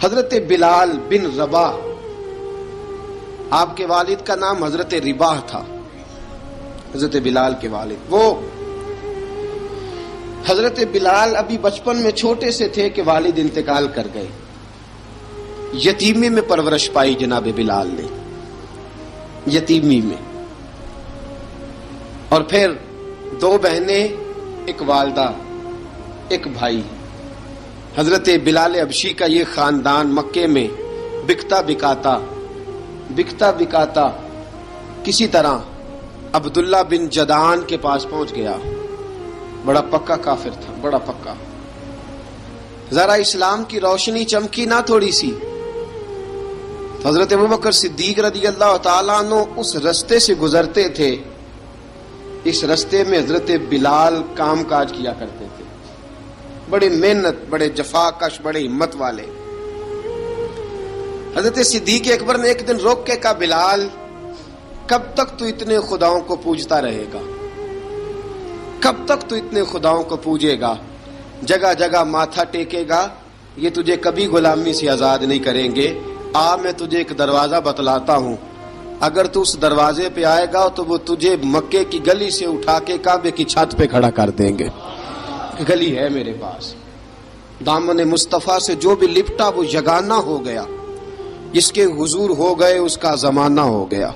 حضرت بلال بن رباح، آپ کے والد کا نام حضرت رباح تھا، حضرت بلال کے والد. وہ حضرت بلال ابھی بچپن میں چھوٹے سے تھے کہ والد انتقال کر گئے. یتیمی میں پرورش پائی جناب بلال نے، یتیمی میں. اور پھر دو بہنیں، ایک والدہ، ایک بھائی. حضرت بلال حبشی کا یہ خاندان مکے میں بکتا بکاتا کسی طرح عبداللہ بن جدعان کے پاس پہنچ گیا. بڑا پکا کافر تھا، بڑا پکا. ذرا اسلام کی روشنی چمکی نہ تھوڑی سی، حضرت ابوبکر صدیق رضی اللہ تعالیٰ عنہ اس رستے سے گزرتے تھے. اس رستے میں حضرت بلال کام کاج کیا کرتے تھے، بڑے محنت، بڑے جفاکش، بڑے ہمت والے. حضرت صدیق اکبر نے ایک دن روک کے کہا، بلال کب تک تو اتنے خداؤں کو پوجتا رہے گا؟ کب تک تو اتنے خداؤں کو پوجے گا، جگہ جگہ ماتھا ٹیکے گا؟ یہ تجھے کبھی غلامی سے آزاد نہیں کریں گے. میں تجھے ایک دروازہ بتلاتا ہوں، اگر تو اس دروازے پہ آئے گا تو وہ تجھے مکے کی گلی سے اٹھا کے کعبے کی چھت پہ کھڑا کر دیں گے. گلی ہے میرے پاس، دامن مصطفیٰ سے جو بھی لپٹا وہ یگانہ ہو گیا، جس کے حضور ہو گئے اس کا زمانہ ہو گیا.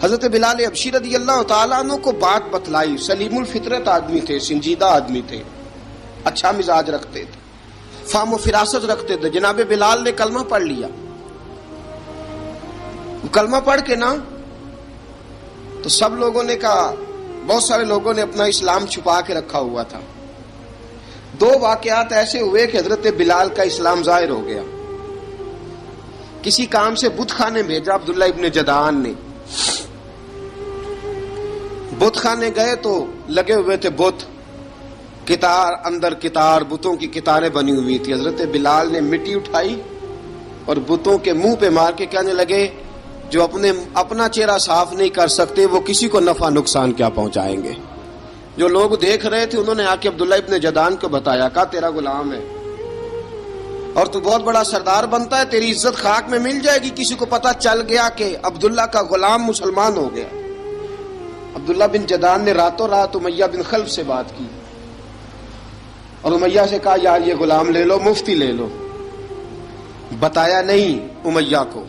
حضرت بلال حبشی رضی اللہ تعالیٰ عنہ کو بات بتلائی. سلیم الفطرت آدمی تھے، سنجیدہ آدمی تھے، اچھا مزاج رکھتے تھے، فہم و فراست رکھتے تھے. جناب بلال نے کلمہ پڑھ لیا. کلمہ پڑھ کے نا تو سب لوگوں نے کہا، بہت سارے لوگوں نے اپنا اسلام چھپا کے رکھا ہوا تھا. دو واقعات ایسے ہوئے کہ حضرت بلال کا اسلام ظاہر ہو گیا. کسی کام سے بت خانے بھیجا عبداللہ ابن جدعان نے. بت خانے گئے تو لگے ہوئے تھے بت، کتار اندر کتار، بتوں کی کتاریں بنی ہوئی تھی. حضرت بلال نے مٹی اٹھائی اور بتوں کے منہ پہ مار کے کہنے لگے، جو اپنا چہرہ صاف نہیں کر سکتے وہ کسی کو نفع نقصان کیا پہنچائیں گے. جو لوگ دیکھ رہے تھے انہوں نے آ کے عبداللہ ابن جدعان کو بتایا، کہا تیرا غلام ہے اور تو بہت بڑا سردار بنتا ہے، تیری عزت خاک میں مل جائے گی. کسی کو پتا چل گیا کہ عبداللہ کا غلام مسلمان ہو گیا. عبداللہ بن جدعان نے راتوں رات امیہ بن خلف سے بات کی اور امیہ سے کہا، یار یہ غلام لے لو، مفتی لے لو. بتایا نہیں امیہ کو،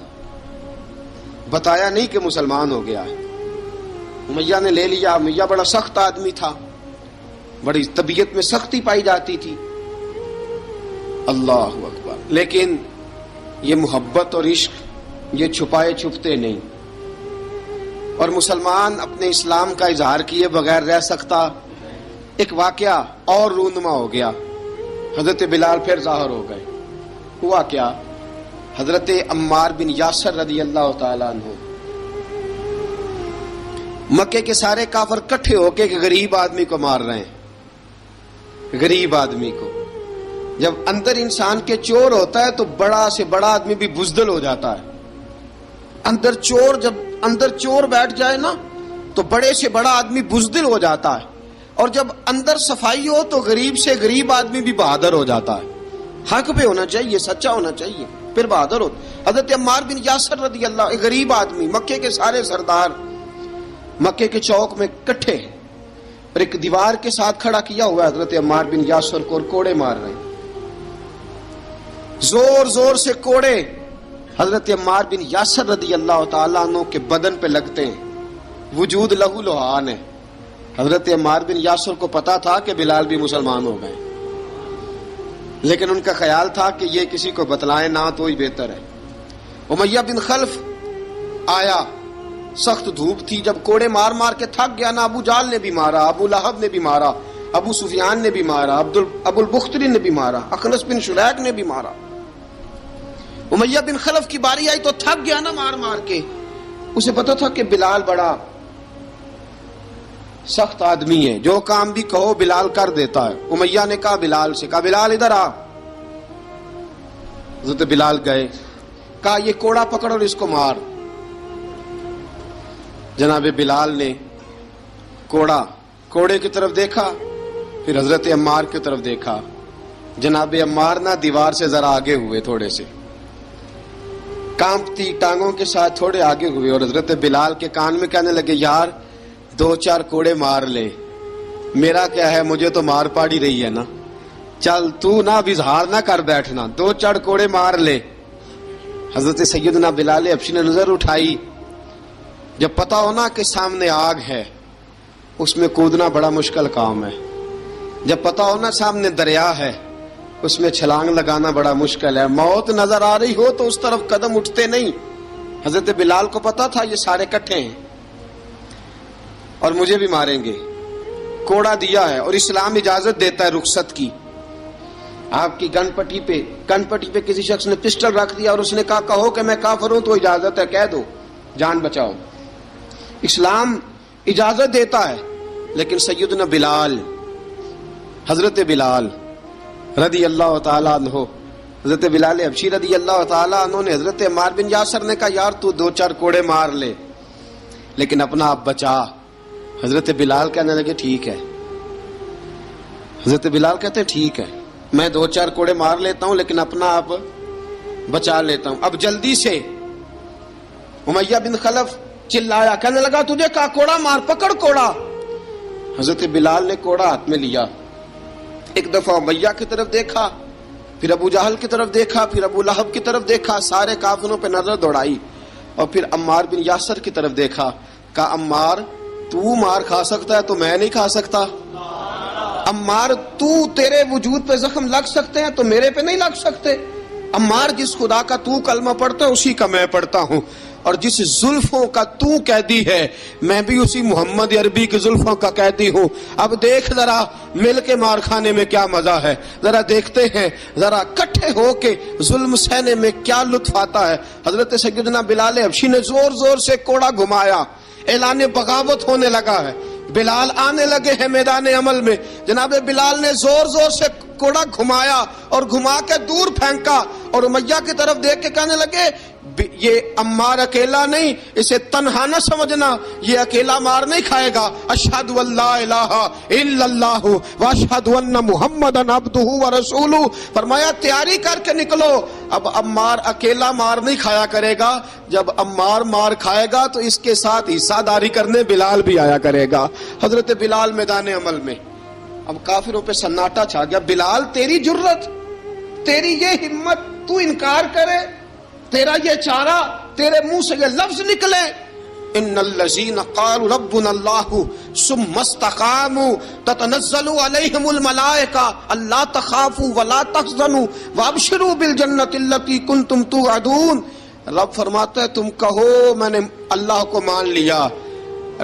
بتایا نہیں کہ مسلمان ہو گیا ہے. امیہ نے لے لیا. امیہ بڑا سخت آدمی تھا، بڑی طبیعت میں سختی پائی جاتی تھی. اللہ اکبر. لیکن یہ محبت اور عشق یہ چھپائے چھپتے نہیں، اور مسلمان اپنے اسلام کا اظہار کیے بغیر رہ سکتا. ایک واقعہ اور رونما ہو گیا. حضرت بلال پھر ظاہر ہو گئے. ہوا کیا؟ حضرت عمار بن یاسر رضی اللہ تعالیٰ عنہ، مکے کے سارے کافر کٹھے ہو کے ایک غریب آدمی کو مار رہے ہیں. غریب آدمی کو، جب اندر انسان کے چور ہوتا ہے تو بڑا سے بڑا آدمی بھی بزدل ہو جاتا ہے. جب اندر چور بیٹھ جائے نا تو بڑے سے بڑا آدمی بزدل ہو جاتا ہے، اور جب اندر صفائی ہو تو غریب سے غریب آدمی بھی بہادر ہو جاتا ہے. حق پہ ہونا چاہیے، سچا ہونا چاہیے، پھر بہادر ہو. حضرت عمار بن یاسر رضی اللہ، ایک غریب آدمی، مکے کے سارے سردار مکے کے چوک میں کٹھے ہیں اور ایک دیوار کے ساتھ کھڑا کیا ہوا ہے حضرت عمار بن یاسر کو، اور کوڑے مار رہے ہیں، زور زور سے کوڑے حضرت عمار بن یاسر رضی اللہ تعالیٰ عنہ کے بدن پہ لگتے ہیں. وجود لہو لہان ہے. حضرت عمار بن یاسر کو پتا تھا کہ بلال بھی مسلمان ہو گئے، لیکن ان کا خیال تھا کہ یہ کسی کو بتلائے نہ تو ہی بہتر ہے. امیہ بن خلف آیا، سخت دھوپ تھی. جب کوڑے مار مار کے تھک گیا نا، ابو جال نے بھی مارا، ابو لہب نے بھی مارا، ابو سفیان نے بھی مارا، ابو البختری نے بھی مارا، اخنس بن شلیک نے بھی مارا. امیہ بن خلف کی باری آئی تو تھک گیا نا مار مار کے. اسے پتا تھا کہ بلال بڑا سخت آدمی ہے، جو کام بھی کہو بلال کر دیتا ہے. امیہ نے کہا بلال سے، کہا بلال ادھر آ. حضرت بلال گئے، کہا یہ کوڑا پکڑ اور اس کو مار. جناب بلال نے کوڑے کی طرف دیکھا، پھر حضرت عمار کی طرف دیکھا. جناب عمار نہ دیوار سے ذرا آگے ہوئے تھوڑے سے، کانپتی ٹانگوں کے ساتھ تھوڑے آگے ہوئے اور حضرت بلال کے کان میں کہنے لگے یار 2-4 کوڑے مار لے. میرا کیا ہے, مجھے تو مار پاڑی رہی ہے نا, چل تو نہ اب اظہار نہ کر بیٹھنا, 2-4 کوڑے مار لے. حضرت سیدنا بلال حبشی نے نظر اٹھائی. جب پتا ہونا کہ سامنے آگ ہے اس میں کودنا بڑا مشکل کام ہے. جب پتا ہونا سامنے دریا ہے اس میں چھلانگ لگانا بڑا مشکل ہے. موت نظر آ رہی ہو تو اس طرف قدم اٹھتے نہیں. حضرت بلال کو پتا تھا یہ سارے کٹھے ہیں اور مجھے بھی ماریں گے. کوڑا دیا ہے اور اسلام اجازت دیتا ہے رخصت کی. آپ کی گن پٹی پہ کسی شخص نے پسٹل رکھ دیا اور اس نے کہا کہو کہ میں کافر ہوں تو اجازت ہے, کہہ دو, جان بچاؤ. اسلام اجازت دیتا ہے. لیکن سیدنا بلال, حضرت بلال رضی اللہ تعالیٰ عنہ, حضرت بلال حبشی رضی اللہ تعالیٰ عنہ نے حضرت عمار بن یاسر نے کہا یار تو 2-4 کوڑے مار لے لیکن اپنا آپ بچا. حضرت بلال کہنے لگے ٹھیک ہے. حضرت بلال کہتے ہیں ٹھیک ہے, میں 2-4 کوڑے مار لیتا ہوں لیکن اپنا آپ بچا لیتا ہوں. اب جلدی سے امیہ بن خلف چلایا, کہنے لگا تجھے کہا کوڑا مار, پکڑ کوڑا. حضرت بلال نے کوڑا ہاتھ میں لیا, ایک دفعہ امیہ کی طرف دیکھا, پھر ابو جہل کی طرف دیکھا, پھر ابو لہب کی طرف دیکھا, سارے کافروں پہ نظر دوڑائی اور پھر عمار بن یاسر کی طرف دیکھا. کہا عمار تو مار کھا سکتا ہے تو میں نہیں کھا سکتا. عمار تیرے وجود پہ زخم لگ سکتے ہیں تو میرے پہ نہیں لگ سکتے. عمار جس خدا کا تو کلمہ پڑھتا ہے اسی کا میں پڑھتا ہوں, اور جس زلفوں کا تو قیدی ہے میں بھی اسی محمد عربی کی زلفوں کا قیدی ہوں. اب دیکھ ذرا مل کے مار کھانے میں کیا مزہ ہے, ذرا دیکھتے ہیں, ذرا کٹھے ہو کے ظلم سہنے میں کیا لطف آتا ہے. حضرت سیدنا بلال حبشی نے زور زور سے کوڑا گھمایا, اعلان بغاوت ہونے لگا ہے. بلال آنے لگے ہیں میدان عمل میں. جناب بلال نے زور زور سے کوڑا گھمایا اور گھما کے دور پھینکا اور امیہ کی طرف دیکھ کے کہنے لگے یہ عمار اکیلا نہیں, اسے تنہا نہ سمجھنا, یہ اکیلا مار نہیں کھائے گا. اشہد ان لا الہ الا اللہ واشہد ان محمدن عبدہ ورسولہ. فرمایا تیاری کر کے نکلو, اب عمار اکیلا مار نہیں کھایا کرے گا, جب عمار مار کھائے گا تو اس کے ساتھ حصہ داری کرنے بلال بھی آیا کرے گا. حضرت بلال میدان عمل میں, اب کافروں پہ سناٹا چھا گیا. بلال تیری جرت, تیری یہ ہمت, تو انکار کرے, تیرا یہ چارہ, تیرے منہ سے یہ لفظ نکلے ان الذین قالوا ربنا اللہ ثم استقاموا تتنزل علیہم الملائکہ الا تخافوا ولا تحزنوا وابشروا بالجنۃ التی کنتم توعدون. رب فرماتا ہے تم کہو میں نے اللہ کو مان لیا,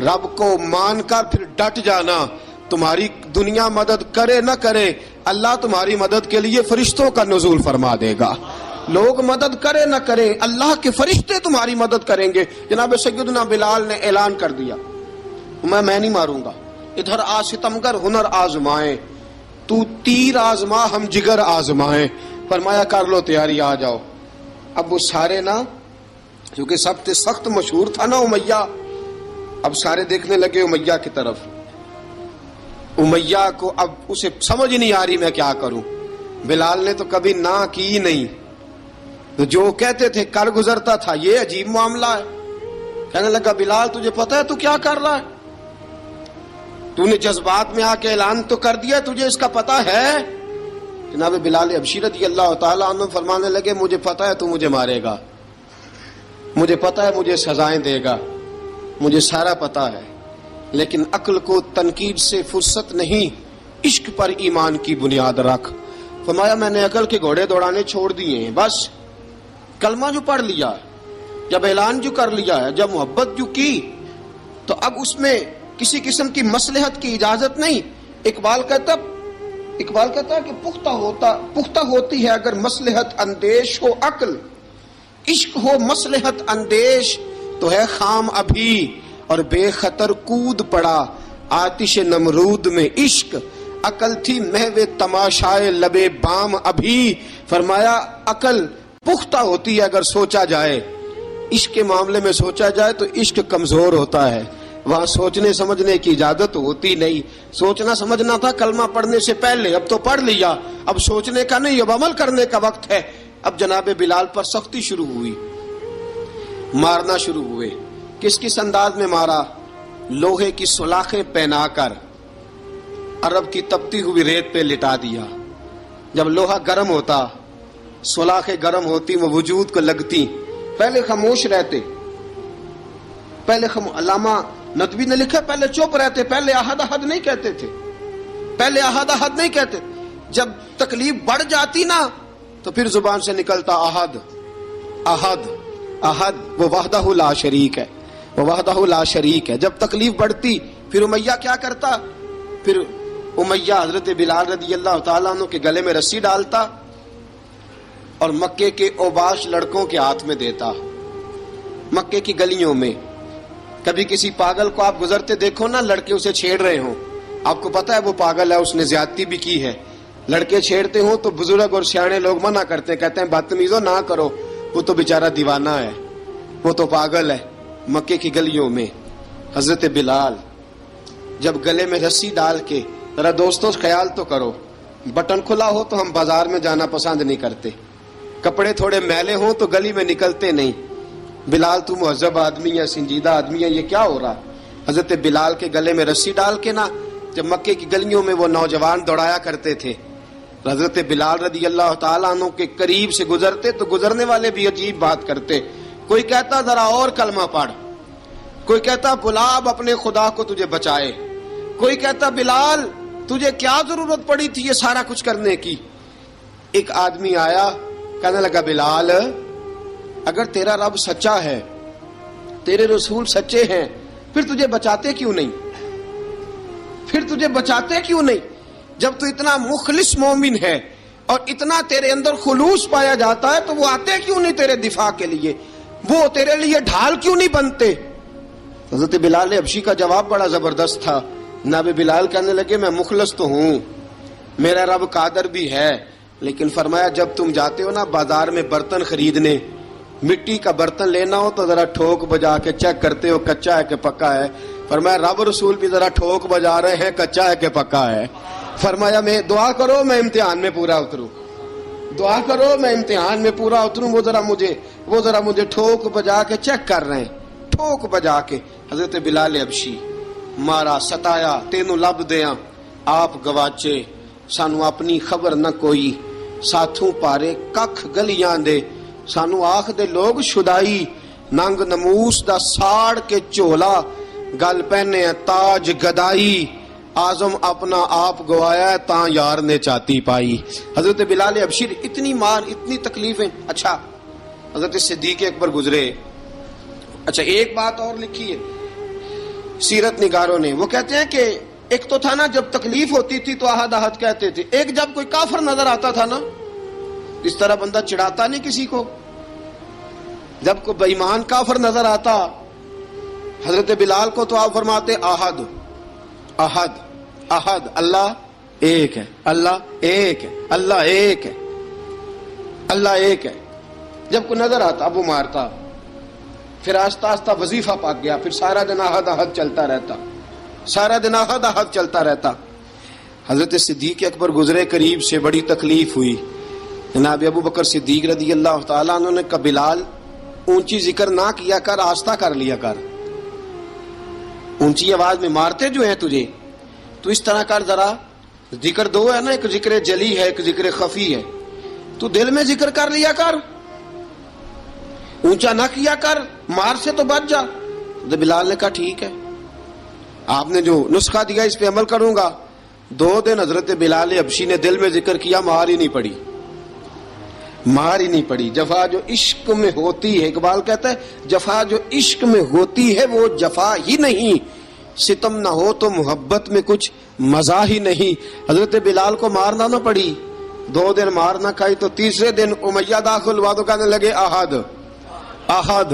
رب کو مان کر پھر ڈٹ جانا. تمہاری دنیا مدد کرے نہ کرے اللہ تمہاری مدد کے لیے فرشتوں کا نزول فرما دے گا. لوگ مدد کرے نہ کرے اللہ کے فرشتے تمہاری مدد کریں گے. جناب سیدنا بلال نے اعلان کر دیا میں نہیں ماروں گا, ادھر آ ستمگر ہنر آزمائیں, تو تیر آزما ہم جگر آزمائیں. فرمایا کر لو تیاری, آ جاؤ. اب وہ سارے نا, کیونکہ سب سے سخت مشہور تھا نا امیہ, اب سارے دیکھنے لگے امیہ کی طرف. امیہ کو اب اسے سمجھ نہیں آ رہی میں کیا کروں. بلال نے تو کبھی نہ کی نہیں, تو جو کہتے تھے کر گزرتا تھا. یہ عجیب معاملہ ہے. کہنے لگا بلال تجھے پتا ہے تو کیا کر رہا ہے, تو نے جذبات میں آ کے اعلان تو کر دیا, تجھے اس کا پتا ہے. جناب بلال حبشی رضی اللہ تعالیٰ عنہ فرمانے لگے مجھے پتا ہے تو مجھے مارے گا, مجھے پتا ہے مجھے سزائیں دے گا, مجھے سارا پتا ہے, لیکن عقل کو تنقید سے فرصت نہیں, عشق پر ایمان کی بنیاد رکھ. فرمایا میں نے عقل کے گھوڑے دوڑانے چھوڑ دیے ہیں, بس کلمہ جو پڑھ لیا, جب اعلان جو کر لیا ہے, جب محبت جو کی, تو اب اس میں کسی قسم کی مصلحت کی اجازت نہیں. اقبال کہتا ہے کہ پختہ ہوتی ہے اگر مصلحت اندیش ہو عقل, عشق ہو مصلحت اندیش تو ہے خام ابھی, اور بے خطر کود پڑا آتش نمرود میں عشق, عقل تھی محو تماشائے لبے بام ابھی. فرمایا عقل پختہ ہوتی ہے اگر سوچا جائے, عشق کے معاملے میں سوچا جائے تو عشق کمزور ہوتا ہے, وہاں سوچنے سمجھنے کی اجازت ہوتی نہیں. سوچنا سمجھنا تھا کلمہ پڑھنے سے پہلے, اب تو پڑھ لیا, اب سوچنے کا نہیں, اب عمل کرنے کا وقت ہے. اب جناب بلال پر سختی شروع ہوئی. مارنا شروع ہوئے. کس کس انداز میں مارا؟ لوہے کی سلاخیں پہنا کر عرب کی تپتی ہوئی ریت پہ لٹا دیا. جب لوہا گرم ہوتا، سلاخیں گرم ہوتی، وہ وجود کو لگتی، پہلے خاموش رہتے. پہلے علامہ ندوی نے لکھا پہلے چپ رہتے، پہلے احد احد نہیں کہتے تھے، پہلے احد احد نہیں کہتے. جب تکلیف بڑھ جاتی نا تو پھر زبان سے نکلتا احد احد احد. وہ وحدہ لا شریک ہے، وہ وحدہ لا شریک ہے. جب تکلیف بڑھتی پھر امیہ کیا کرتا؟ پھر امیہ حضرت بلال رضی اللہ تعالیٰ عنہ کے گلے میں رسی ڈالتا اور مکے کے اوباش لڑکوں کے ہاتھ میں دیتا. مکے کی گلیوں میں کبھی کسی پاگل کو آپ گزرتے دیکھو نا، لڑکے اسے چھیڑ رہے ہوں، آپ کو پتا ہے وہ پاگل ہے، اس نے زیادتی بھی کی ہے. لڑکے چھیڑتے ہوں تو بزرگ اور سیانے لوگ منع کرتے ہیں، کہتے ہیں بدتمیزوں نہ کرو، وہ تو بیچارہ دیوانہ ہے، وہ تو پاگل ہے. مکے کی گلیوں میں حضرت بلال جب گلے میں رسی ڈال کے، ذرا دوستوں خیال تو کرو، بٹن کھلا ہو تو ہم بازار میں جانا پسند نہیں کرتے، کپڑے تھوڑے میلے ہوں تو گلی میں نکلتے نہیں. بلال تو مہذب آدمی ہے، سنجیدہ آدمی ہے، یہ کیا ہو رہا؟ حضرت بلال کے گلے میں رسی ڈال کے نا جب مکے کی گلیوں میں وہ نوجوان دوڑایا کرتے تھے، حضرت بلال رضی اللہ تعالیٰ عنہ کے قریب سے گزرتے تو گزرنے والے بھی عجیب بات کرتے. کوئی کہتا ذرا اور کلمہ پڑھ، کوئی کہتا بلا اب اپنے خدا کو تجھے بچائے، کوئی کہتا بلال تجھے کیا ضرورت پڑی تھی یہ سارا کچھ کرنے کی. ایک آدمی آیا کہنے لگا بلال اگر تیرا رب سچا ہے، تیرے رسول سچے ہیں، پھر تجھے بچاتے کیوں نہیں؟ پھر تجھے بچاتے کیوں نہیں؟ جب تو اتنا مخلص مومن ہے اور اتنا تیرے اندر خلوص پایا جاتا ہے تو وہ آتے کیوں نہیں تیرے دفاع کے لیے؟ وہ تیرے لیے ڈھال کیوں نہیں بنتے؟ حضرت بلال حبشی کا جواب بڑا زبردست تھا. جناب بلال کہنے لگے میں مخلص تو ہوں، میرا رب قادر بھی ہے، لیکن فرمایا جب تم جاتے ہو نا بازار میں برتن خریدنے، مٹی کا برتن لینا ہو تو ذرا ٹھوک بجا کے چیک کرتے ہو کچا ہے کہ پکا ہے. فرمایا رب رسول بھی ذرا ٹھوک بجا رہے ہیں کچا ہے کہ پکا ہے. فرمایا میں دعا کرو میں امتحان میں پورا اتروں، دعا کرو میں امتحان میں پورا اتروں. وہ ذرا مجھے ٹھوک بجا کے چیک کر رہے ہیں، ٹھوک بجا کے. حضرت بلال حبشی مارا ستایا تینوں لب دیاں آپ گواچے، سانو اپنی خبر نہ کوئی، ساتھوں پارے ککھ گلیاں دے، سانو آخ دے لوگ شدائی، ننگ نموس دا ساڑ کے چولا، گل پہنے تاج گدائی، آزم اپنا آپ گوایا تاں یار نے چاتی پائی. حضرت بلال حبشی اتنی مار، اتنی تکلیفیں. اچھا حضرت صدیق اکبر گزرے. اچھا ایک بات اور لکھی ہے سیرت نگاروں نے، وہ کہتے ہیں کہ ایک تو تھا نا جب تکلیف ہوتی تھی تو احد احد کہتے تھے، ایک جب کوئی کافر نظر آتا تھا نا اس طرح بندہ چڑھاتا نہیں کسی کو، جب کوئی بے ایمان کافر نظر آتا حضرت بلال کو تو آپ فرماتے احد احد احد، اللہ ایک ہے، اللہ ایک ہے، اللہ ایک ہے، اللہ ایک ہے. جب کوئی نظر آتا اب وہ مارتا، پھر آہستہ آہستہ وظیفہ پاک گیا، پھر سارا دن احد احد چلتا رہتا، سارا دن احد احد چلتا رہتا. حضرت صدیق اکبر گزرے قریب سے، بڑی تکلیف ہوئی. جناب ابو بکر صدیق رضی اللہ تعالیٰ عنہ نے کہا بلال اونچی ذکر نہ کیا کر، آہستہ کر لیا کر، اونچی آواز میں مارتے جو ہیں تجھے تو اس طرح کر، ذرا ذکر دو ہے نا، ایک ذکر جلی ہے ایک ذکر خفی ہے، تو دل میں ذکر کر لیا کر، اونچا نہ کیا کر، مار سے تو بچ جا. بلال نے کہا ٹھیک ہے، آپ نے جو نسخہ دیا اس پہ عمل کروں گا. 2 دن حضرت بلال حبشی نے دل میں ذکر کیا، مار ہی نہیں پڑی، مار ہی نہیں پڑی. جفا جو عشق میں ہوتی ہے، اقبال کہتا ہے جفا جو عشق میں ہوتی ہے وہ جفا ہی نہیں، ستم نہ ہو تو محبت میں کچھ مزہ ہی نہیں. حضرت بلال کو مارنا نہ پڑی، 2 دن مار نہ کھائی تو تیسرے دن امیہ داخل ہوا تو کہنے لگے احد احد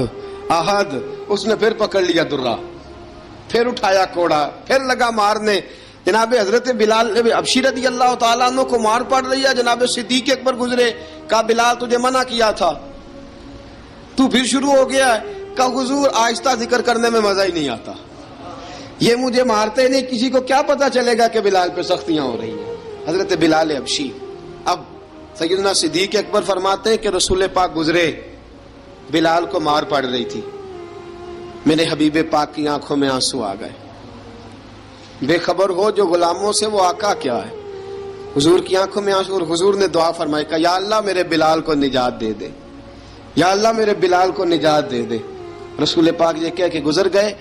احد. اس نے پھر پکڑ لیا درہ، پھر اٹھایا کوڑا، پھر لگا مارنے. جناب حضرت بلال حبشی رضی اللہ تعالیٰ عنہ کو مار پڑ رہی ہے. جناب صدیق اکبر گزرے، کہا بلال تجھے منع کیا تھا، تو پھر شروع ہو گیا ہے. کہا حضور آہستہ ذکر کرنے میں مزہ ہی نہیں آتا، یہ مجھے مارتے نہیں، کسی کو کیا پتا چلے گا کہ بلال پہ سختیاں ہو رہی ہیں. حضرت بلال حبشی. اب سیدنا صدیق اکبر فرماتے ہیں کہ رسول پاک گزرے، بلال کو مار پڑ رہی تھی. میرے حبیب پاک کی آنکھوں میں آنسو آ گئے. بے خبر ہو جو غلاموں سے وہ آقا کیا ہے. حضور کی آنکھوں میں آنسو, اور حضور نے دعا فرمائی کہ یا اللہ میرے بلال کو نجات دے دے, یا اللہ میرے بلال کو نجات دے دے. رسول پاک یہ کہہ کے گزر گئے.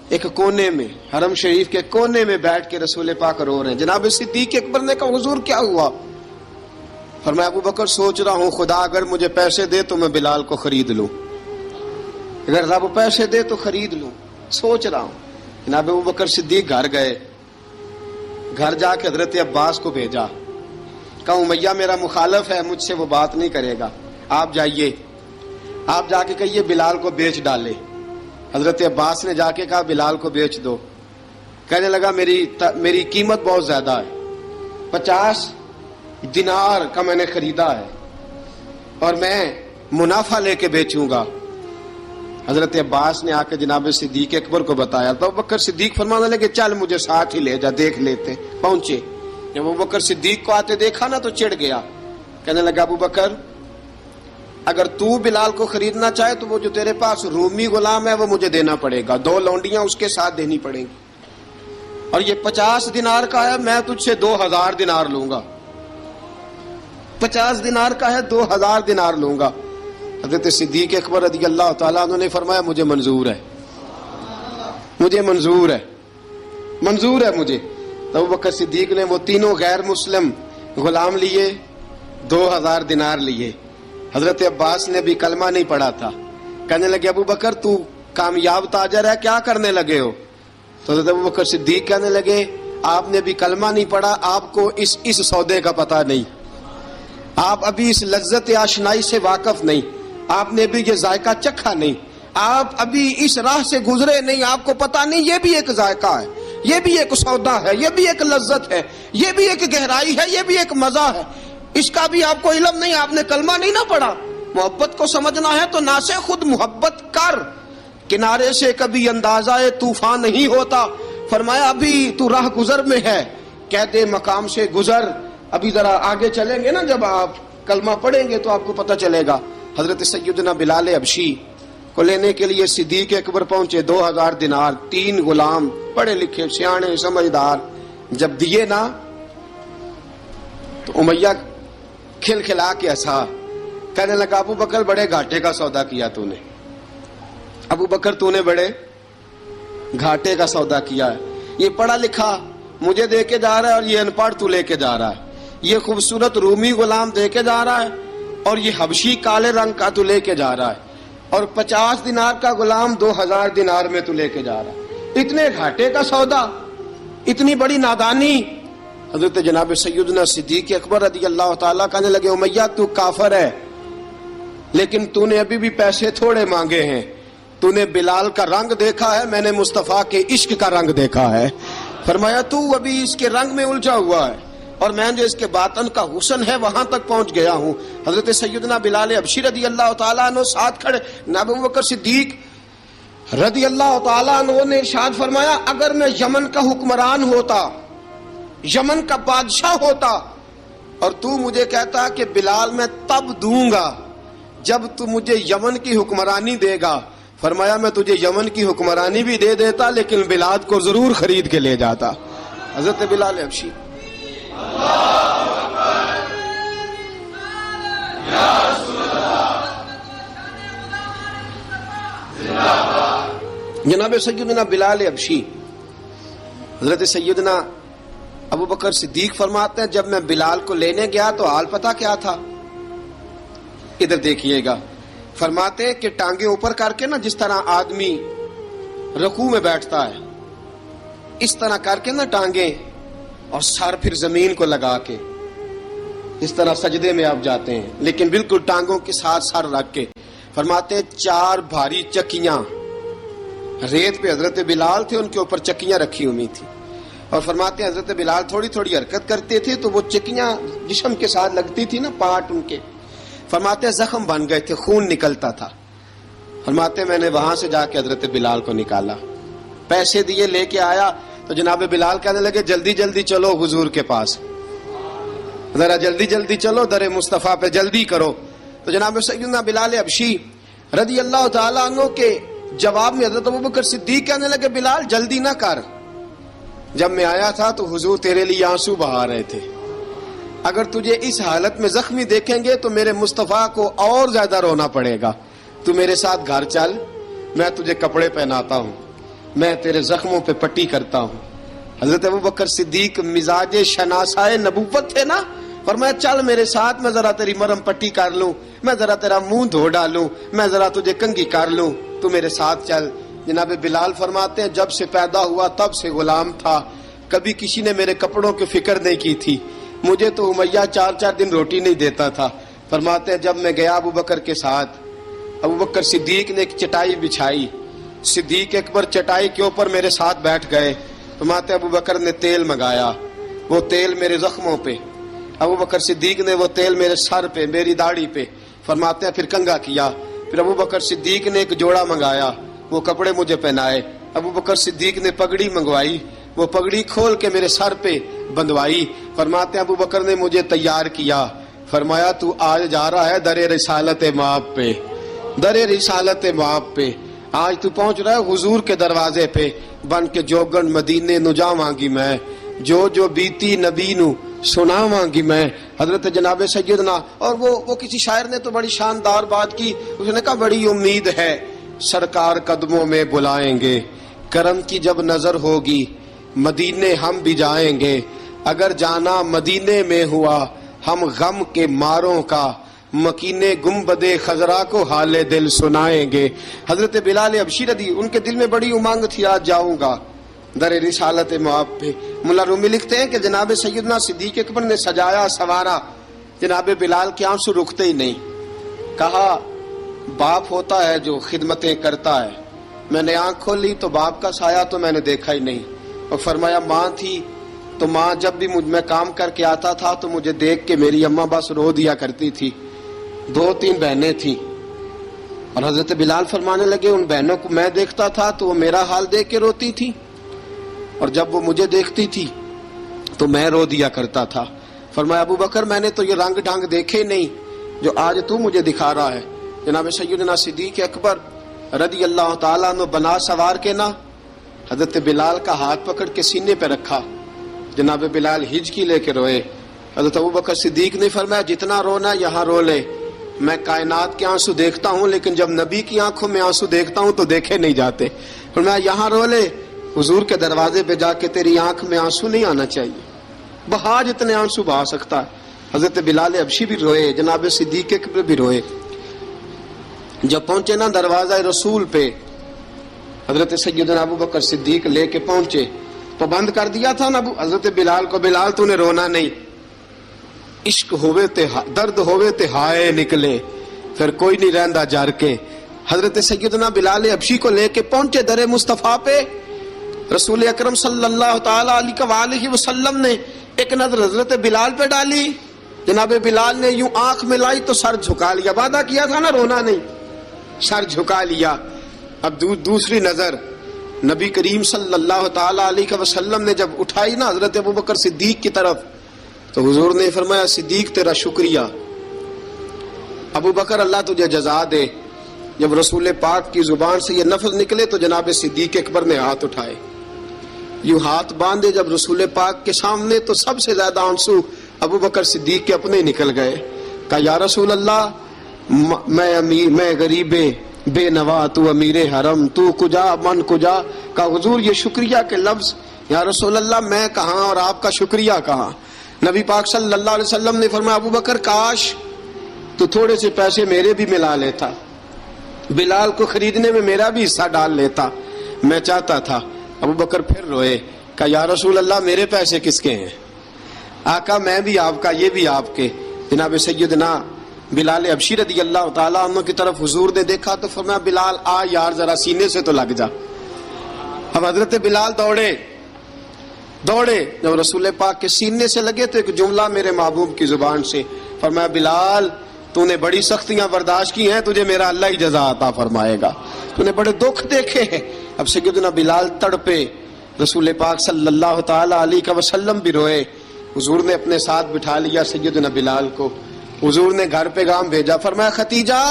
ایک کونے میں, حرم شریف کے کونے میں بیٹھ کے رسول پاک رو رہے ہیں. جناب صدیق اکبر نے کہا حضور کیا ہوا؟ فرمایا ابو بکر سوچ رہا ہوں خدا اگر مجھے پیسے دے تو میں بلال کو خرید لوں, اگر رب پیسے دے تو خرید لوں, سوچ رہا ہوں. جناب ابو بکر صدیق گھر گئے. گھر جا کے حضرت عباس کو بھیجا, کہا امیہ میرا مخالف ہے, مجھ سے وہ بات نہیں کرے گا, آپ جائیے, آپ جا کے کہیے بلال کو بیچ ڈالے. حضرت عباس نے جا کے کہا بلال کو بیچ دو. کہنے لگا میری قیمت بہت زیادہ ہے, 50 دینار کا میں نے خریدا ہے اور میں منافع لے کے بیچوں گا. حضرت عباس نے آ کے جناب صدیق اکبر کو بتایا تو ابو بکر صدیق فرمانے لگے چل مجھے ساتھ ہی لے جا, دیکھ لیتے. پہنچے, جب ابو بکر صدیق کو آتے دیکھا نا تو چڑ گیا. کہنے لگا ابو بکر اگر تو بلال کو خریدنا چاہے تو وہ جو تیرے پاس رومی غلام ہے وہ مجھے دینا پڑے گا, 2 لونڈیاں اس کے ساتھ دینی پڑیں گی, اور یہ 50 دینار کا ہے, میں تجھ سے 2000 دینار لوں گا. 50 دینار کا ہے, 2000 دینار لوں گا. حضرت صدیق اکبر رضی اللہ تعالیٰ عنہ نے فرمایا مجھے منظور ہے, مجھے منظور ہے, منظور ہے مجھے. تو ابو بکر صدیق نے وہ تینوں غیر مسلم غلام لیے, 2000 دینار لیے. حضرت عباس نے بھی کلمہ نہیں پڑھا تھا. کہنے لگے ابو بکر تو کامیاب تاجر ہے, کیا کرنے لگے ہو؟ تو حضرت ابو بکر صدیق کہنے لگے آپ نے بھی کلمہ نہیں پڑھا, آپ کو اس سودے کا پتہ نہیں, آپ ابھی اس لذت آشنائی سے واقف نہیں, آپ نے بھی یہ ذائقہ چکھا نہیں, آپ ابھی اس راہ سے گزرے نہیں, آپ کو پتہ نہیں یہ بھی ایک ذائقہ ہے, یہ بھی ایک سودا ہے, یہ بھی ایک لذت ہے, یہ بھی ایک گہرائی ہے, یہ بھی ایک مزہ ہے, اس کا بھی آپ کو علم نہیں, آپ نے کلمہ نہیں نہ پڑھا. محبت کو سمجھنا ہے تو نہ سے خود محبت کر, کنارے سے کبھی اندازہ طوفان نہیں ہوتا. فرمایا ابھی تو راہ گزر میں ہے, قید مقام سے گزر, ابھی ذرا آگے چلیں گے نا, جب آپ کلمہ پڑھیں گے تو آپ کو پتہ چلے گا. حضرت سیدنا بلال حبشی کو لینے کے لیے صدیق اکبر پہنچے, 2000 دینار, 3 غلام پڑھے لکھے سیانے سمجھدار. جب دیے نا تو امیہ کھل کھلا کے ہنسا. کہنے لگا ابو بکر بڑے گھاٹے کا سودا کیا تو نے, ابو بکر تو نے بڑے گھاٹے کا سودا کیا ہے. یہ پڑھا لکھا مجھے دے کے جا رہا ہے اور یہ ان پڑھ تو لے کے جا رہا ہے, یہ خوبصورت رومی غلام دے کے جا رہا ہے اور یہ حبشی کالے رنگ کا تو لے کے جا رہا ہے, اور 50 دینار کا غلام 2000 دینار میں تو لے کے جا رہا ہے. اتنے گھاٹے کا سودا, اتنی بڑی نادانی. حضرت جناب سیدنا صدیق اکبر رضی اللہ تعالیٰ کہنے لگے امیہ تو کافر ہے, لیکن تو نے ابھی بھی پیسے تھوڑے مانگے ہیں, تو نے بلال کا رنگ دیکھا ہے, میں نے مصطفیٰ کے عشق کا رنگ دیکھا ہے. فرمایا تو ابھی اس کے رنگ میں الجھا ہوا ہے, اور میں جو اس کے باطن کا حسن ہے وہاں تک پہنچ گیا ہوں. حضرت سیدنا بلال حبشی رضی اللہ تعالیٰ عنہ ساتھ کھڑے. ابو بکر صدیق رضی اللہ تعالیٰ عنہ نے ارشاد فرمایا اگر میں یمن کا حکمران ہوتا, یمن کا بادشاہ ہوتا, اور تو مجھے کہتا کہ بلال میں تب دوں گا جب تو مجھے یمن کی حکمرانی دے گا, فرمایا میں تجھے یمن کی حکمرانی بھی دے دیتا لیکن بلال کو ضرور خرید کے لے جاتا. حضرت بلال حبشی جناب سیدنا بلال حبشی. حضرت سیدنا ابو بکر صدیق فرماتے ہیں جب میں بلال کو لینے گیا تو حال پتہ کیا تھا, ادھر دیکھیے گا. فرماتے ہیں کہ ٹانگیں اوپر کر کے نا, جس طرح آدمی رکوع میں بیٹھتا ہے اس طرح کر کے نا ٹانگیں, اور سر پھر زمین کو لگا کے اس طرح سجدے میں آپ جاتے ہیں, لیکن بالکل ٹانگوں کے ساتھ سر رکھ کے. فرماتے ہیں 4 بھاری چکیاں ریت پہ حضرت بلال تھے, ان کے اوپر چکیاں رکھی ہوئی تھی, اور فرماتے ہیں حضرت بلال تھوڑی تھوڑی حرکت کرتے تھے تو وہ چکیاں جسم کے ساتھ لگتی تھی نا, پارٹ ان کے. فرماتے ہیں زخم بن گئے تھے, خون نکلتا تھا. فرماتے ہیں میں نے وہاں سے جا کے حضرت بلال کو نکالا, پیسے دیے, لے کے آیا تو جناب بلال کہنے لگے جلدی جلدی چلو حضور کے پاس, ذرا جلدی جلدی چلو, در مصطفیٰ پہ جلدی کرو. تو جناب سیدنا بلال حبشی رضی اللہ تعالیٰ عنہ کے جواب میں حضرت ابوبکر صدیق کہنے لگے بلال جلدی نہ کر، جب میں آیا تھا تو حضور تیرے لیے آنسو بہا رہے تھے، اگر تجھے اس حالت میں زخمی دیکھیں گے تو میرے مصطفیٰ کو اور زیادہ رونا پڑے گا، تو میرے ساتھ گھر چل، میں تجھے کپڑے پہناتا ہوں، میں تیرے زخموں پہ پٹی کرتا ہوں۔ حضرت ابوبکر صدیق مزاج شناسائے نبوت تھے نا، فرمایا چل میرے ساتھ، میں ذرا تیری مرہم پٹی کر لوں، میں ذرا تیرا منہ دھو ڈالوں، میں ذرا تجھے کنگھی کر لوں، تو میرے ساتھ چل۔ جناب بلال فرماتے ہیں جب سے پیدا ہوا تب سے غلام تھا، کبھی کسی نے میرے کپڑوں کی فکر نہیں کی تھی، مجھے تو امیہ 4 دن روٹی نہیں دیتا تھا۔ فرماتے ہیں جب میں گیا ابوبکر کے ساتھ، ابوبکر صدیق نے ایک چٹائی بچھائی، صدیق اکبر چٹائی کے اوپر میرے ساتھ بیٹھ گئے۔ فرماتے ابوبکر نے تیل منگایا، وہ تیل میرے زخموں پہ، ابوبکر صدیق نے وہ تیل میرے سر پہ، میری داڑھی پہ، فرماتے ہیں پھر کنگھا کیا، پھر ابوبکر صدیق نے ایک جوڑا منگایا، وہ کپڑے مجھے پہنائے، ابوبکر صدیق نے پگڑی منگوائی، وہ پگڑی کھول کے میرے سر پہ بندھوائی۔ فرماتے ہیں ابوبکر نے مجھے تیار کیا، فرمایا تو آج جا رہا ہے در رسالت مآب پہ، در رسالت مآب پہ، آج تو پہنچ رہا ہے حضور کے دروازے پہ، بن کے جوگن مدینے نو جاواں گی میں، جو بیتی نبی نو سناواں گی میں۔ حضرت جناب سیدنا، اور وہ کسی شاعر نے تو بڑی شاندار بات کی، اس نے کہا بڑی امید ہے سرکار قدموں میں بلائیں گے، کرم کی جب نظر ہوگی مدینے ہم بھی جائیں گے، اگر جانا مدینے میں ہوا ہم غم کے ماروں کا، مکینے گنبد خضرا کو حال دل سنائیں گے۔ حضرت بلال حبشی رضی، ان کے دل میں بڑی امنگ تھی آج جاؤں گا در رسالت مآب پہ۔ ملا رومی لکھتے ہیں کہ جناب سیدنا صدیق اکبر نے سجایا سوارا، جناب بلال کے آنسو رکتے ہی نہیں۔ کہا باپ ہوتا ہے جو خدمتیں کرتا ہے، میں نے آنکھ کھولی تو باپ کا سایہ تو میں نے دیکھا ہی نہیں، اور فرمایا ماں تھی تو ماں جب بھی میں کام کر کے آتا تھا تو مجھے دیکھ کے میری اماں بس رو دیا کرتی تھی، 2-3 بہنیں تھیں، اور حضرت بلال فرمانے لگے ان بہنوں کو میں دیکھتا تھا تو وہ میرا حال دیکھ کے روتی تھی، اور جب وہ مجھے دیکھتی تھی تو میں رو دیا کرتا تھا۔ فرمایا ابوبکر میں نے تو یہ رنگ ڈھنگ دیکھے نہیں جو آج تو مجھے دکھا رہا ہے۔ جناب سیدنا صدیق اکبر رضی اللہ تعالیٰ عنہ بنا سوار کے نا حضرت بلال کا ہاتھ پکڑ کے سینے پہ رکھا، جناب بلال ہجکی لے کے روئے۔ حضرت ابوبکر صدیق نے فرمایا جتنا رونا یہاں رو لے، میں کائنات کے آنسو دیکھتا ہوں لیکن جب نبی کی آنکھوں میں آنسو دیکھتا ہوں تو دیکھے نہیں جاتے۔ فرمایا یہاں رو لے، حضور کے دروازے پہ جا کے تیری آنکھ میں آنسو نہیں آنا چاہیے، بہا جتنے آنسو بہا سکتا ہے۔ حضرت بلال حبشی بھی روئے، جناب صدیق اکبر بھی روئے۔ جب پہنچے نا دروازہ رسول پہ، حضرت سیدنا ابوبکر صدیق لے کے پہنچے تو بند کر دیا تھا نا حضرت بلال کو، بلال تو نے رونا نہیں، عشق ہوئے تے درد ہوئے تے ہائے نکلے، پھر کوئی نہیں رہندا جر کے۔ حضرت سیدنا بلال حبشی کو لے کے پہنچے در مصطفیٰ پہ، رسول اکرم صلی اللہ تعالی علیہ وسلم نے ایک نظر حضرت بلال پہ ڈالی، جناب بلال نے یوں آنکھ ملائی تو سر جھکا لیا، وعدہ کیا تھا نا رونا نہیں، سر جھکا لیا۔ اب دوسری نظر نبی کریم صلی اللہ تعالی علیہ وسلم نے جب اٹھائی نا حضرت ابوبکر صدیق کی طرف تو حضور نے فرمایا صدیق تیرا شکریہ، ابوبکر اللہ تجھے جزا دے۔ جب رسول پاک کی زبان سے یہ لفظ نکلے تو جناب صدیق اکبر نے ہاتھ اٹھائے، یوں ہاتھ باندھے جب رسول پاک کے سامنے تو سب سے زیادہ آنسو ابوبکر صدیق کے اپنے نکل گئے۔ کہا یا رسول اللہ میں غریب بے نوا، تو امیر حرم، تو کجا من کجا۔ کہا حضور یہ شکریہ کے لفظ، یا رسول اللہ میں کہاں اور آپ کا شکریہ کہاں۔ نبی پاک صلی اللہ علیہ وسلم نے فرمایا ابوبکر کاش تو تھوڑے سے پیسے میرے بھی ملا لیتا، بلال کو خریدنے میں میرا بھی حصہ ڈال لیتا، میں چاہتا تھا۔ ابوبکر پھر روئے، کہا یا رسول اللہ میرے پیسے کس کے ہیں؟ آقا میں بھی آپ کا، یہ بھی آپ کے۔ جناب سیدنا بلال حبشی رضی اللہ تعالیٰ عنہ کی طرف حضور نے دیکھا تو فرمایا بلال آ یار ذرا سینے سے تو لگ جا۔ اب حضرت بلال دوڑے، جب رسول پاک کے سینے سے لگے تو ایک جملہ میرے محبوب کی زبان سے، فرمایا بلال تو نے بڑی سختیاں برداشت کی ہیں، تجھے میرا اللہ ہی جزا عطا فرمائے گا، تو نے بڑے دکھ دیکھے ہیں۔ اب سیدنا بلال تڑپے، رسول پاک صلی اللہ تعالی علیہ وسلم بھی روئے۔ حضور نے اپنے ساتھ بٹھا لیا سیدنا بلال کو، حضور نے گھر پیغام بھیجا، فرمایا ختیجہ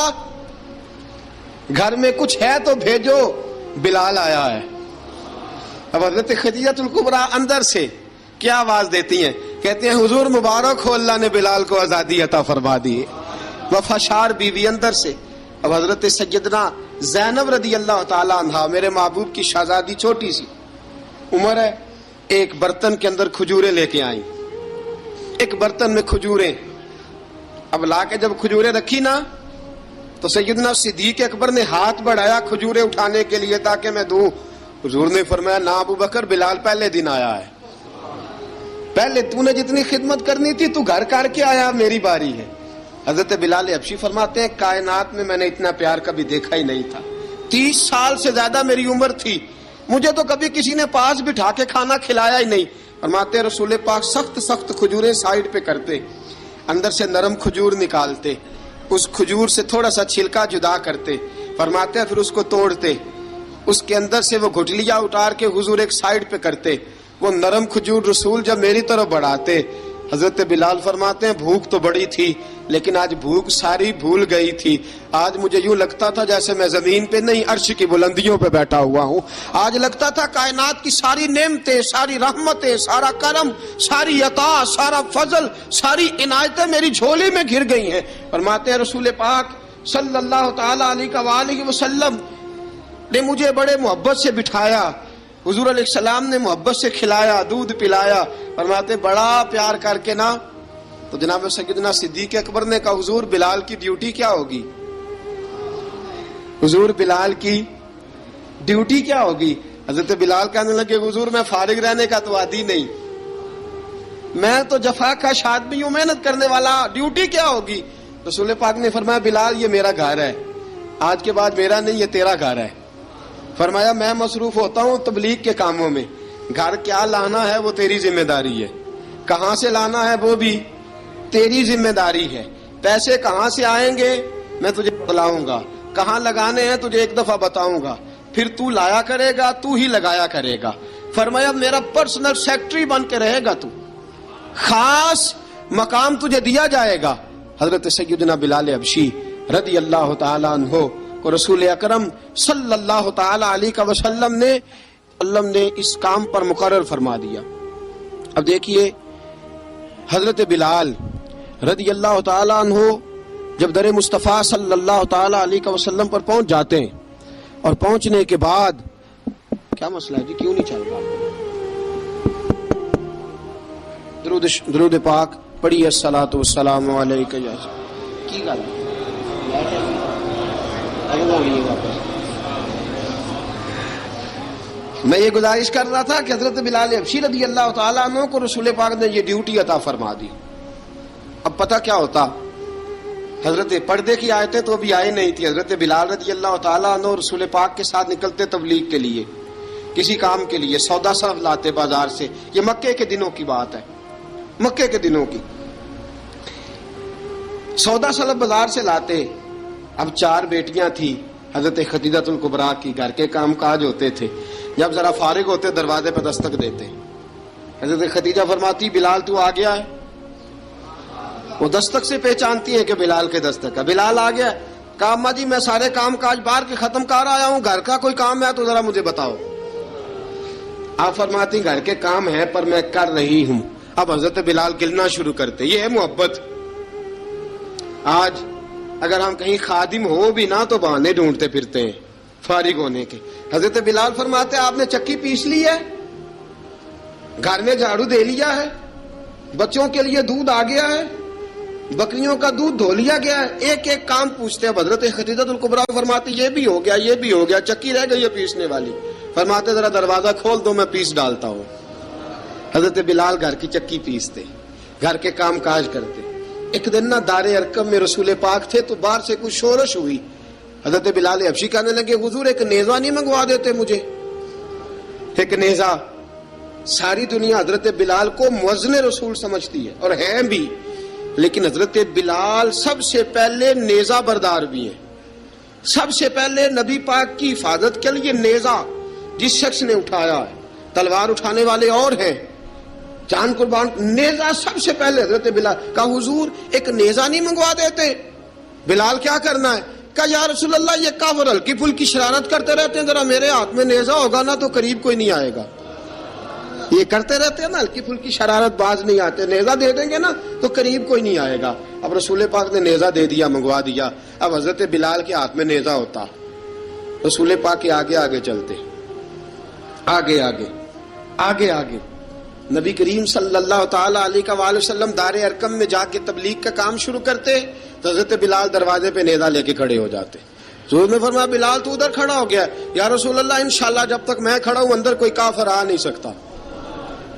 گھر میں کچھ ہے تو بھیجو، بلال آیا ہے۔ اب حضرت خدیجہ الکبریٰ اندر سے کیا آواز دیتی ہیں؟ کہتے ہیں حضور مبارک ہو، اللہ نے بلال کو آزادی عطا فرما دی۔ وفاشار بیوی اندر سے۔ اب حضرت سیدنا زینب رضی اللہ تعالی عنہا، میرے محبوب کی شہزادی، چھوٹی سی عمر ہے، ایک برتن کے اندر کھجوریں لے کے آئیں، ایک برتن میں کھجوریں۔ اب لا کے جب کھجوریں رکھی نا تو سیدنا صدیق اکبر نے ہاتھ بڑھایا کھجوریں اٹھانے کے لیے تاکہ میں دوں۔ حضور نے فرمایا نہ ابو بکر، بلال پہلے دن آیا ہے، پہلے تو نے جتنی خدمت کرنی تھی تو گھر کر کے آیا، میری باری ہے۔ حضرت بلال حبشی فرماتے ہیں کائنات میں نے اتنا پیار کبھی دیکھا ہی نہیں تھا۔ 30 سال سے زیادہ میری عمر تھی، مجھے تو کبھی کسی نے پاس بٹھا کے کھانا کھلایا ہی نہیں۔ فرماتے رسول پاک سخت سخت کھجوریں سائڈ پہ کرتے، اندر سے نرم کھجور نکالتے، اس کھجور سے تھوڑا سا چھلکا جدا کرتے، فرماتے پھر اس کو توڑتے، اس کے اندر سے وہ گھٹلیاں اتار کے حضور ایک سائڈ پہ کرتے، وہ نرم کھجور رسول جب میری طرف بڑھاتے، حضرت بلال فرماتے ہیں بھوک تو بڑی تھی لیکن آج بھوک ساری بھول گئی تھی۔ آج مجھے یوں لگتا تھا جیسے میں زمین پہ نہیں عرش کی بلندیوں پہ بیٹھا ہوا ہوں۔ آج لگتا تھا کائنات کی ساری نعمتیں، ساری رحمتیں، سارا کرم، ساری عطا، سارا فضل، ساری عنایتیں میری جھولی میں گر گئی ہیں۔ فرماتے ہیں رسول پاک صلی اللہ تعالی علیہ وآلہ وسلم نے مجھے بڑے محبت سے بٹھایا، حضور علیہ السلام نے محبت سے کھلایا، دودھ پلایا۔ فرماتے بڑا پیار کر کے نا تو جناب سیدنا صدیق اکبر نے کہا حضور بلال کی ڈیوٹی کیا ہوگی؟ حضور بلال کی ڈیوٹی کیا ہوگی؟ حضرت بلال کہنے لگے حضور میں فارغ رہنے کا تو عادی نہیں، میں تو جفا کش آدمی ہوں، محنت کرنے والا، ڈیوٹی کیا ہوگی؟ رسول پاک نے فرمایا بلال یہ میرا گھر ہے، آج کے بعد میرا نہیں، یہ تیرا گھر ہے۔ فرمایا میں مصروف ہوتا ہوں تبلیغ کے کاموں میں، گھر کیا لانا ہے وہ تیری ذمہ داری ہے، کہاں سے لانا ہے وہ بھی تیری ذمہ داری ہے، پیسے کہاں سے آئیں گے میں تجھے بتلاؤں گا، کہاں لگانے ہیں تجھے ایک دفعہ بتاؤں گا، پھر تو لایا کرے گا، تو ہی لگایا کرے گا۔ فرمایا میرا پرسنل سیکٹری بن کے رہے گا، تو خاص مقام تجھے دیا جائے گا۔ حضرت سیدنا بلال حبشی رضی اللہ تعالی عنہ کو رسول اکرم صلی اللہ تعالی علیہ وسلم نے اس کام پر مقرر فرما دیا۔ اب دیکھیے حضرت بلال رضی اللہ تعالی عنہ جب در مصطفیٰ صلی اللہ تعالی علیہ وسلم پر پہنچ جاتے ہیں، اور پہنچنے کے بعد کیا مسئلہ ہے جی، کیوں نہیں چل رہا؟ درود پاک پڑھی الصلاۃ والسلام علیک یا کی گل میں یہ گزارش کر رہا تھا کہ حضرت بلال حبشی رضی اللہ تعالیٰ عنہ کو رسول پاک نے یہ ڈیوٹی عطا فرما دی۔ اب پتہ کیا ہوتا، حضرت پردے کی آیتیں تو ابھی آئی نہیں تھی، حضرت بلال رضی اللہ تعالیٰ عنہ رسول پاک کے ساتھ نکلتے تبلیغ کے لیے، کسی کام کے لیے، سودا صرف لاتے بازار سے، یہ مکے کے دنوں کی بات ہے، مکے کے دنوں کی سودا صرف بازار سے لاتے۔ اب 4 بیٹیاں تھیں حضرت خدیجہ الکبریٰ کی، گھر کے کام کاج ہوتے تھے، جب ذرا فارغ ہوتے دروازے پہ دستک دیتے، حضرت خدیجہ فرماتی بلال تو آ گیا ہے، وہ دستک سے پہچانتی ہیں کہ بلال کے دستک ہے، بلال آ گیا ہے۔ کہا اماں جی میں سارے کام کاج باہر کے ختم کر آیا ہوں، گھر کا کوئی کام ہے تو ذرا مجھے بتاؤ۔ آپ فرماتی گھر کے کام ہے پر میں کر رہی ہوں۔ اب حضرت بلال گلنا شروع کرتے، یہ ہے محبت۔ آج اگر ہم کہیں خادم ہو بھی نہ تو بہانے ڈھونڈتے پھرتے ہیں فارغ ہونے کے۔ حضرت بلال فرماتے آپ نے چکی پیس لی ہے، گھر میں جھاڑو دے لیا ہے، بچوں کے لیے دودھ آ گیا ہے، بکریوں کا دودھ دھو لیا گیا ہے، ایک ایک کام پوچھتے ہیں۔ حضرت خدیجہ الکبریٰ فرماتی یہ بھی ہو گیا، یہ بھی ہو گیا، چکی رہ گئی ہے پیسنے والی۔ فرماتے ذرا دروازہ کھول دو میں پیس ڈالتا ہوں۔ حضرت بلال گھر کی چکی پیستے، گھر کے کام کاج کرتے۔ ایک دن نہ دار ارقم میں رسول پاک تھے تو باہر سے کچھ شورش ہوئی، حضرت بلال حبشی کہنے لگے حضور ایک نیزہ نہیں منگوا دیتے مجھے؟ ایک نیزہ۔ ساری دنیا حضرت بلال کو مؤذن رسول سمجھتی ہے اور ہیں بھی، لیکن حضرت بلال سب سے پہلے نیزہ بردار بھی ہیں۔ سب سے پہلے نبی پاک کی حفاظت کے لیے نیزہ جس شخص نے اٹھایا ہے، تلوار اٹھانے والے اور ہیں، جان قربان، نیزہ سب سے پہلے حضرت بلال۔ کہا حضور ایک نیزہ نہیں منگوا دیتے؟ بلال کیا کرنا ہے؟ کہا یا رسول اللہ یہ کافر ہلکی پھلکی شرارت کرتے رہتے ہیں، ذرا میرے ہاتھ میں نیزہ ہوگا نا تو قریب کوئی نہیں آئے گا. یہ کرتے رہتے ہیں نا ہلکی پھلکی شرارت، باز نہیں آتے، نیزہ دے دیں گے نا تو قریب کوئی نہیں آئے گا. اب رسول پاک نے نیزہ دے دیا، منگوا دیا. اب حضرت بلال کے ہاتھ میں نیزہ ہوتا، رسول پاک کے آگے آگے چلتے، آگے آگے آگے آگے. نبی کریم صلی اللہ تعالی علیہ وآلہ وسلم دار ارقم میں جا کے تبلیغ کا کام شروع کرتے تو حضرت بلال دروازے پہ نیزہ لے کے کھڑے ہو جاتے. حضور نے فرمایا بلال تو ادھر کھڑا ہو گیا. یا رسول اللہ انشاءاللہ جب تک میں کھڑا ہوں اندر کوئی کافر آ نہیں سکتا،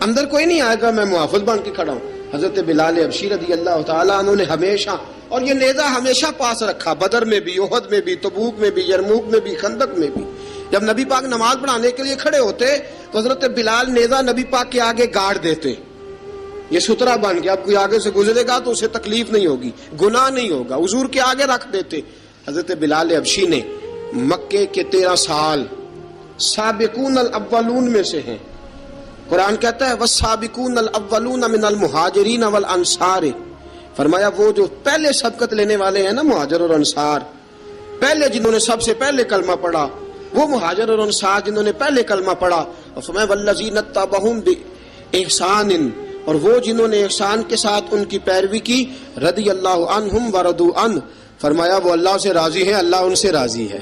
اندر کوئی نہیں آئے گا، میں محافظ بن کے کھڑا ہوں. حضرت بلال حبشی رضی اللہ تعالیٰ عنہ نے ہمیشہ، اور یہ نیزہ ہمیشہ پاس رکھا، بدر میں بھی، احد میں بھی، تبوک میں بھی، یرموک میں بھی، خندق میں بھی. جب نبی پاک نماز پڑھانے کے لیے کھڑے ہوتے تو حضرت بلال نیزہ نبی پاک کے آگے گاڑ دیتے. یہ سترا بن گیا، اب کوئی آگے سے گزرے گا تو اسے تکلیف نہیں ہوگی، گناہ نہیں ہوگا، حضور کے آگے رکھ دیتے. حضرت بلال حبشی نے مکے کے 13 سال سابقون الاولون میں سے ہیں. قرآن کہتا ہے والسابقون الاولون من المہاجرین والانصار. فرمایا وہ جو پہلے سبقت لینے والے ہیں نا مہاجر اور انصار، پہلے جنہوں نے سب سے پہلے کلمہ پڑھا، وہ مہاجر اور انصار جنہوں نے پہلے کلمہ پڑھا. اور فرمایا والذین اتبعوہم بإحسان، اور وہ جنہوں نے احسان کے ساتھ ان کی پیروی کی، رضی اللہ عنہم ورضوا عنہ. فرمایا وہ اللہ سے راضی ہیں، اللہ ان سے راضی ہے،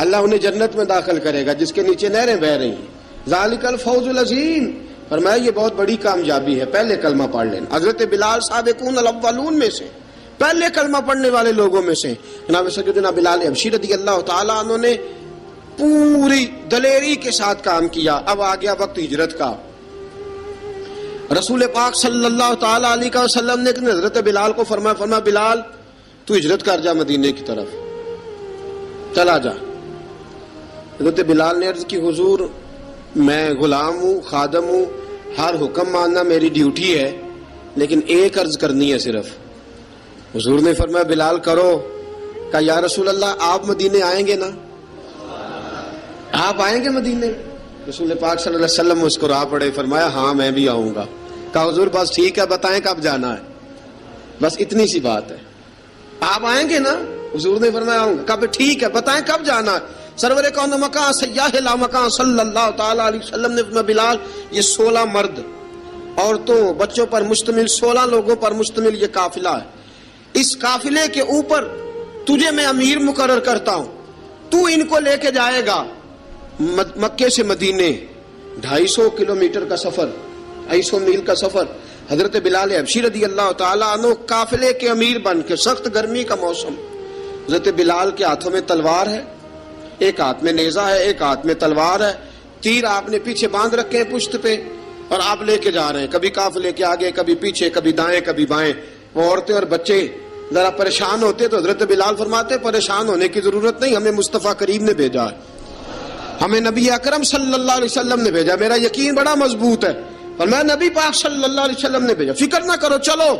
اللہ انہیں جنت میں داخل کرے گا جس کے نیچے نہریں بہہ رہی ہیں. ذالک الفوز العظیم. فرمایا یہ بہت بڑی کامیابی ہے پہلے کلمہ پڑھ لینا. حضرت بلال سابقون الاولون میں سے، پہلے کلمہ پڑھنے والے لوگوں میں سے. جناب سیدنا بلال حبشی رضی اللہ تعالیٰ عنہ نے پوری دلیری کے ساتھ کام کیا. اب آ گیا وقت ہجرت کا. رسول پاک صلی اللہ تعالیٰ علیہ وسلم نے حضرت بلال کو فرمایا بلال تو ہجرت کر جا مدینے کی طرف، چلا جا. حضرت بلال نے عرض کی حضور میں غلام ہوں، خادم ہوں، ہر حکم ماننا میری ڈیوٹی ہے، لیکن ایک عرض کرنی ہے صرف. حضور نے فرمایا بلال کرو. کہا یا رسول اللہ آپ مدینے آئیں گے نا، آپ آئیں گے مدینے؟ رسول پاک صلی اللہ علیہ وسلم مسکرا پڑے، فرمایا ہاں میں بھی آؤں گا. کہا حضور بس ٹھیک ہے، بتائیں کب جانا ہے، بس اتنی سی بات ہے. آپ آئیں گے نا؟ حضور نے فرمایا آؤں گا. کہا ٹھیک ہے، بتائیں کب جانا ہے. سرور کون مکان سیاح لا مکان صلی اللہ تعالی علیہ وسلم نے فرمایا بلال یہ 16 مرد، عورتوں، بچوں پر مشتمل 16 لوگوں پر مشتمل یہ قافلہ ہے. اس قافلے کے اوپر تجھے میں امیر مقرر کرتا ہوں، تو ان کو لے کے جائے گا مکے سے مدینے. 250 کلومیٹر کا سفر، 250 میل کا سفر. حضرت بلال حبشی رضی اللہ تعالیٰ عنہ قافلے کے امیر بن کے، سخت گرمی کا موسم. حضرت بلال کے ہاتھوں میں تلوار ہے، ایک ہاتھ میں نیزہ ہے، ایک ہاتھ میں تلوار ہے. تیر آپ نے پیچھے باندھ رکھے ہیں پشت پہ، اور آپ لے کے جا رہے ہیں، کبھی قافلے کے آگے، کبھی پیچھے، کبھی دائیں کبھی بائیں. وہ عورتیں اور بچے ذرا پریشان ہوتے تو حضرت بلال فرماتے پریشان ہونے کی ضرورت نہیں، ہمیں مصطفیٰ کریم نے بھیجا ہے، ہمیں نبی اکرم صلی اللہ علیہ وسلم نے بھیجا. میرا یقین بڑا مضبوط ہے، اور میں نبی پاک صلی اللہ علیہ وسلم نے بھیجا، فکر نہ کرو چلو.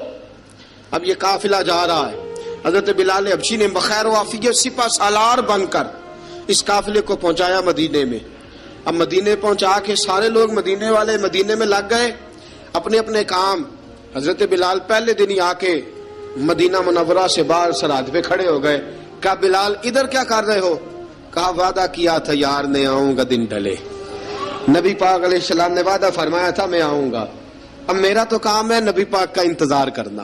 اب یہ قافلہ جا رہا ہے. حضرت بلال حبشی نے بخیر و عافیت سپہ سالار بن کر اس قافلے کو پہنچایا مدینے میں. اب مدینے پہنچا کے سارے لوگ مدینے والے مدینے میں لگ گئے اپنے اپنے کام. حضرت بلال پہلے دن ہی آ کے مدینہ منورہ سے باہر سرحد پہ کھڑے ہو گئے. کہا بلال ادھر کیا کر رہے ہو؟ کہا وعدہ کیا تھا یار نے آؤں گا دن ڈھلے. نبی پاک علیہ السلام نے وعدہ فرمایا تھا میں آؤں گا. اب میرا تو کام ہے نبی پاک کا انتظار کرنا،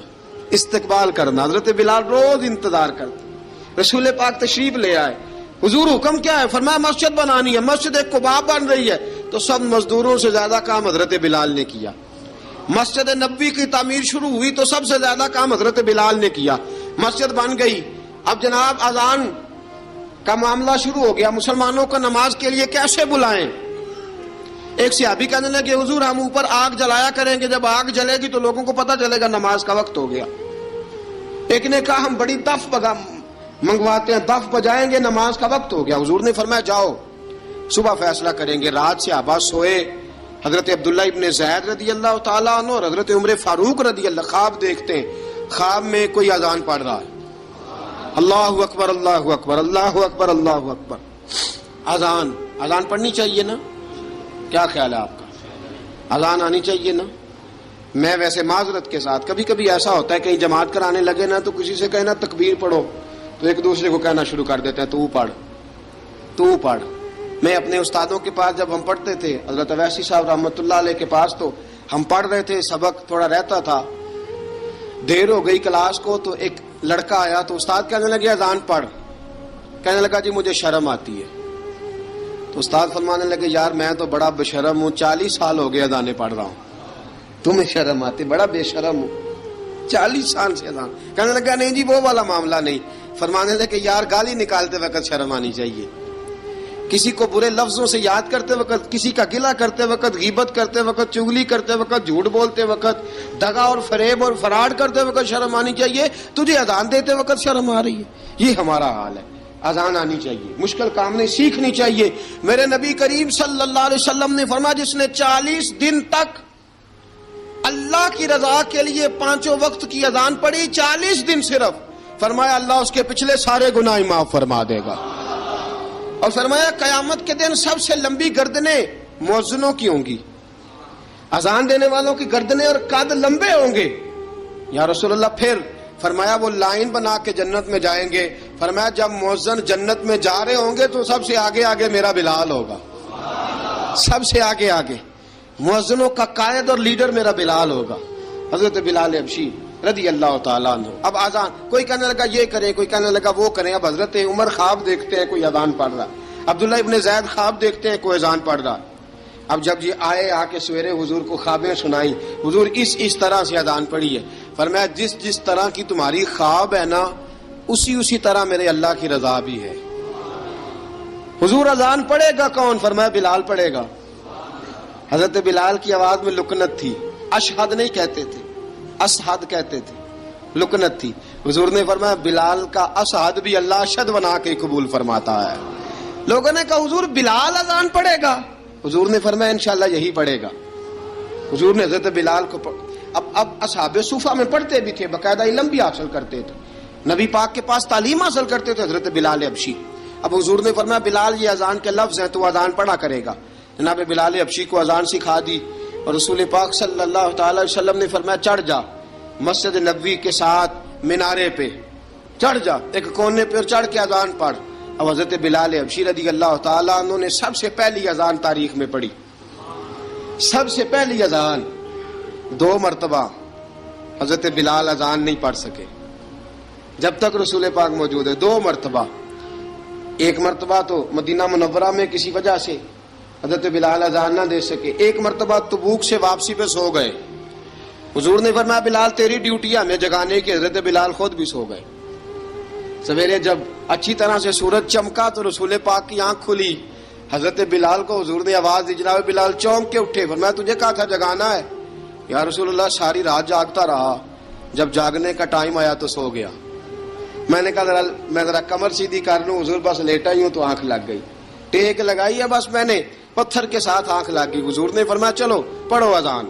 استقبال کرنا. حضرت بلال روز انتظار کرتے. رسول پاک تشریف لے آئے. حضور حکم کیا ہے؟ فرمایا مسجد بنانی ہے. مسجد قباء بن رہی ہے. تو سب مزدوروں سے زیادہ کام حضرت بلال نے کیا. مسجد نبوی کی تعمیر شروع ہوئی تو سب سے زیادہ کام حضرت بلال نے کیا. مسجد بن گئی. اب جناب اذان کا معاملہ شروع ہو گیا. مسلمانوں کو نماز کے لیے کیسے بلائیں؟ ایک صحابی کہنے لگے حضور ہم اوپر آگ جلایا کریں گے، جب آگ جلے گی تو لوگوں کو پتہ چلے گا نماز کا وقت ہو گیا. ایک نے کہا ہم بڑی دف منگواتے ہیں، دف بجائیں گے، نماز کا وقت ہو گیا. حضور نے فرمایا جاؤ صبح فیصلہ کریں گے. رات سے صحابہ سوئے. حضرت عبداللہ ابن زید رضی اللہ تعالیٰ عنہ اور حضرت عمر فاروق رضی اللہ خواب دیکھتے ہیں. خواب میں کوئی اذان پڑھ رہا ہے، اللہ اکبر اللہ اکبر اللہ اکبر اللہ اکبر. اذان پڑھنی چاہیے نا؟ کیا خیال ہے آپ کا؟ اذان آنی چاہیے نا؟ میں ویسے معذرت کے ساتھ کبھی کبھی ایسا ہوتا ہے کہیں جماعت کرانے لگے نا تو کسی سے کہنا تکبیر پڑھو، تو ایک دوسرے کو کہنا شروع کر دیتے ہیں تو پڑھ تو پڑھ. میں اپنے استادوں کے پاس جب ہم پڑھتے تھے حضرت اویسی صاحب رحمۃ اللہ علیہ کے پاس، تو ہم پڑھ رہے تھے، سبق تھوڑا رہتا تھا، دیر ہو گئی کلاس کو، تو ایک لڑکا آیا تو استاد کہنے لگے اذان پڑھ. کہنے لگا جی مجھے شرم آتی ہے. تو استاد فرمانے لگے یار میں تو بڑا بے شرم ہوں، 40 سال ہو گئے اذانیں پڑھ رہا ہوں، تمہیں شرم آتی؟ بڑا بے شرم ہوں، 40 سال سے اذان. کہنے لگا نہیں جی وہ والا معاملہ نہیں. فرمانے لگے یار گالی نکالتے وقت شرم آنی چاہیے، کسی کو برے لفظوں سے یاد کرتے وقت، کسی کا گلہ کرتے وقت، غیبت کرتے وقت، چغلی کرتے وقت، جھوٹ بولتے وقت، دغا اور فریب اور فراڈ کرتے وقت شرم آنی چاہیے. تجھے اذان دیتے وقت شرم آ رہی ہے. یہ ہمارا حال ہے. اذان آنی چاہیے، مشکل کام نہیں، سیکھنی چاہیے. میرے نبی کریم صلی اللہ علیہ وسلم نے فرمایا جس نے 40 دن تک اللہ کی رضا کے لیے 5 وقت کی اذان پڑھی، 40 دن صرف، فرمایا اللہ اس کے پچھلے سارے گناہ معاف فرما دے گا. اور فرمایا قیامت کے دن سب سے لمبی گردنیں مؤذنوں کی ہوں گی، اذان دینے والوں کی گردنیں اور قد لمبے ہوں گے. یا رسول اللہ پھر؟ فرمایا وہ لائن بنا کے جنت میں جائیں گے. فرمایا جب مؤذن جنت میں جا رہے ہوں گے تو سب سے آگے آگے میرا بلال ہوگا، سب سے آگے آگے مؤذنوں کا قائد اور لیڈر میرا بلال ہوگا، حضرت بلال حبشی رضی اللہ تعالیٰ عنہ. اب اذان کوئی کہنے لگا یہ کریں، کوئی کہنے لگا وہ کریں. اب حضرت عمر خواب دیکھتے ہیں کوئی اذان پڑھ رہا، عبداللہ ابن زید خواب دیکھتے ہیں کوئی اذان پڑھ رہا. اب جب یہ آئے آ کے سویرے حضور کو خوابیں سنائی، حضور اس طرح سے اذان پڑھی ہے. فرمایا جس طرح کی تمہاری خواب ہے نا اسی طرح میرے اللہ کی رضا بھی ہے. حضور اذان پڑھے گا کون؟ فرمایا بلال پڑھے گا. حضرت بلال کی آواز میں لکنت تھی، اشہد نہیں کہتے تھے، اسحد کہتے تھے، لکنت تھی. حضور نے فرمایا بلال کا اسحد بھی اللہ اشہد بنا کے قبول فرماتا ہے. لوگوں نے کہا حضور بلال اذان پڑھے گا؟ حضور نے فرمایا انشاءاللہ یہی پڑھے گا. حضور نے حضرت بلال کو اب اصحاب صوفہ میں پڑھتے بھی تھے، باقاعدہ علم بھی حاصل کرتے تھے، نبی پاک کے پاس تعلیم حاصل کرتے تھے حضرت بلال حبشی. اب حضور نے فرمایا بلال یہ اذان کے لفظ ہیں تو اذان پڑھا کرے گا. جناب بلال حبشی کو اذان سکھا دی اور رسول پاک صلی اللہ تعالی علیہ وسلم نے فرمایا چڑھ جا مسجد نبوی کے ساتھ مینارے پہ، چڑھ جا ایک کونے پہ اور چڑھ کے اذان پڑھ. اب حضرت بلال حبشی رضی اللہ تعالیٰ عنہ نے سب سے پہلی اذان تاریخ میں پڑھی، سب سے پہلی اذان. 2 مرتبہ حضرت بلال اذان نہیں پڑھ سکے جب تک رسول پاک موجود ہے. 2 مرتبہ، ایک مرتبہ تو مدینہ منورہ میں کسی وجہ سے حضرت بلال اذان نہ دے سکے، ایک مرتبہ تبوک سے واپسی پہ سو گئے. حضور نے فرمایا بلال تیری ڈیوٹی ہے ہمیں جگانے کی. حضرت بلال خود بھی سو گئے. سویرے جب اچھی طرح سے سورج چمکا تو رسول پاک کی آنکھ کھلی. حضرت بلال کو حضور نے آواز دی، جناب بلال چونک کے اٹھے. فرمایا تجھے کہا تھا جگانا ہے. یا رسول اللہ ساری رات جاگتا رہا، جب جاگنے کا ٹائم آیا تو سو گیا. میں نے کہا میں ذرا کمر سیدھی کر لوں. حضور بس لیٹا ہی ہوں تو آنکھ لگ گئی، ٹیک لگائی ہے بس میں نے، پتھر کے ساتھ آنکھ لگ گئی. حضور نے فرمایا چلو پڑھو اذان.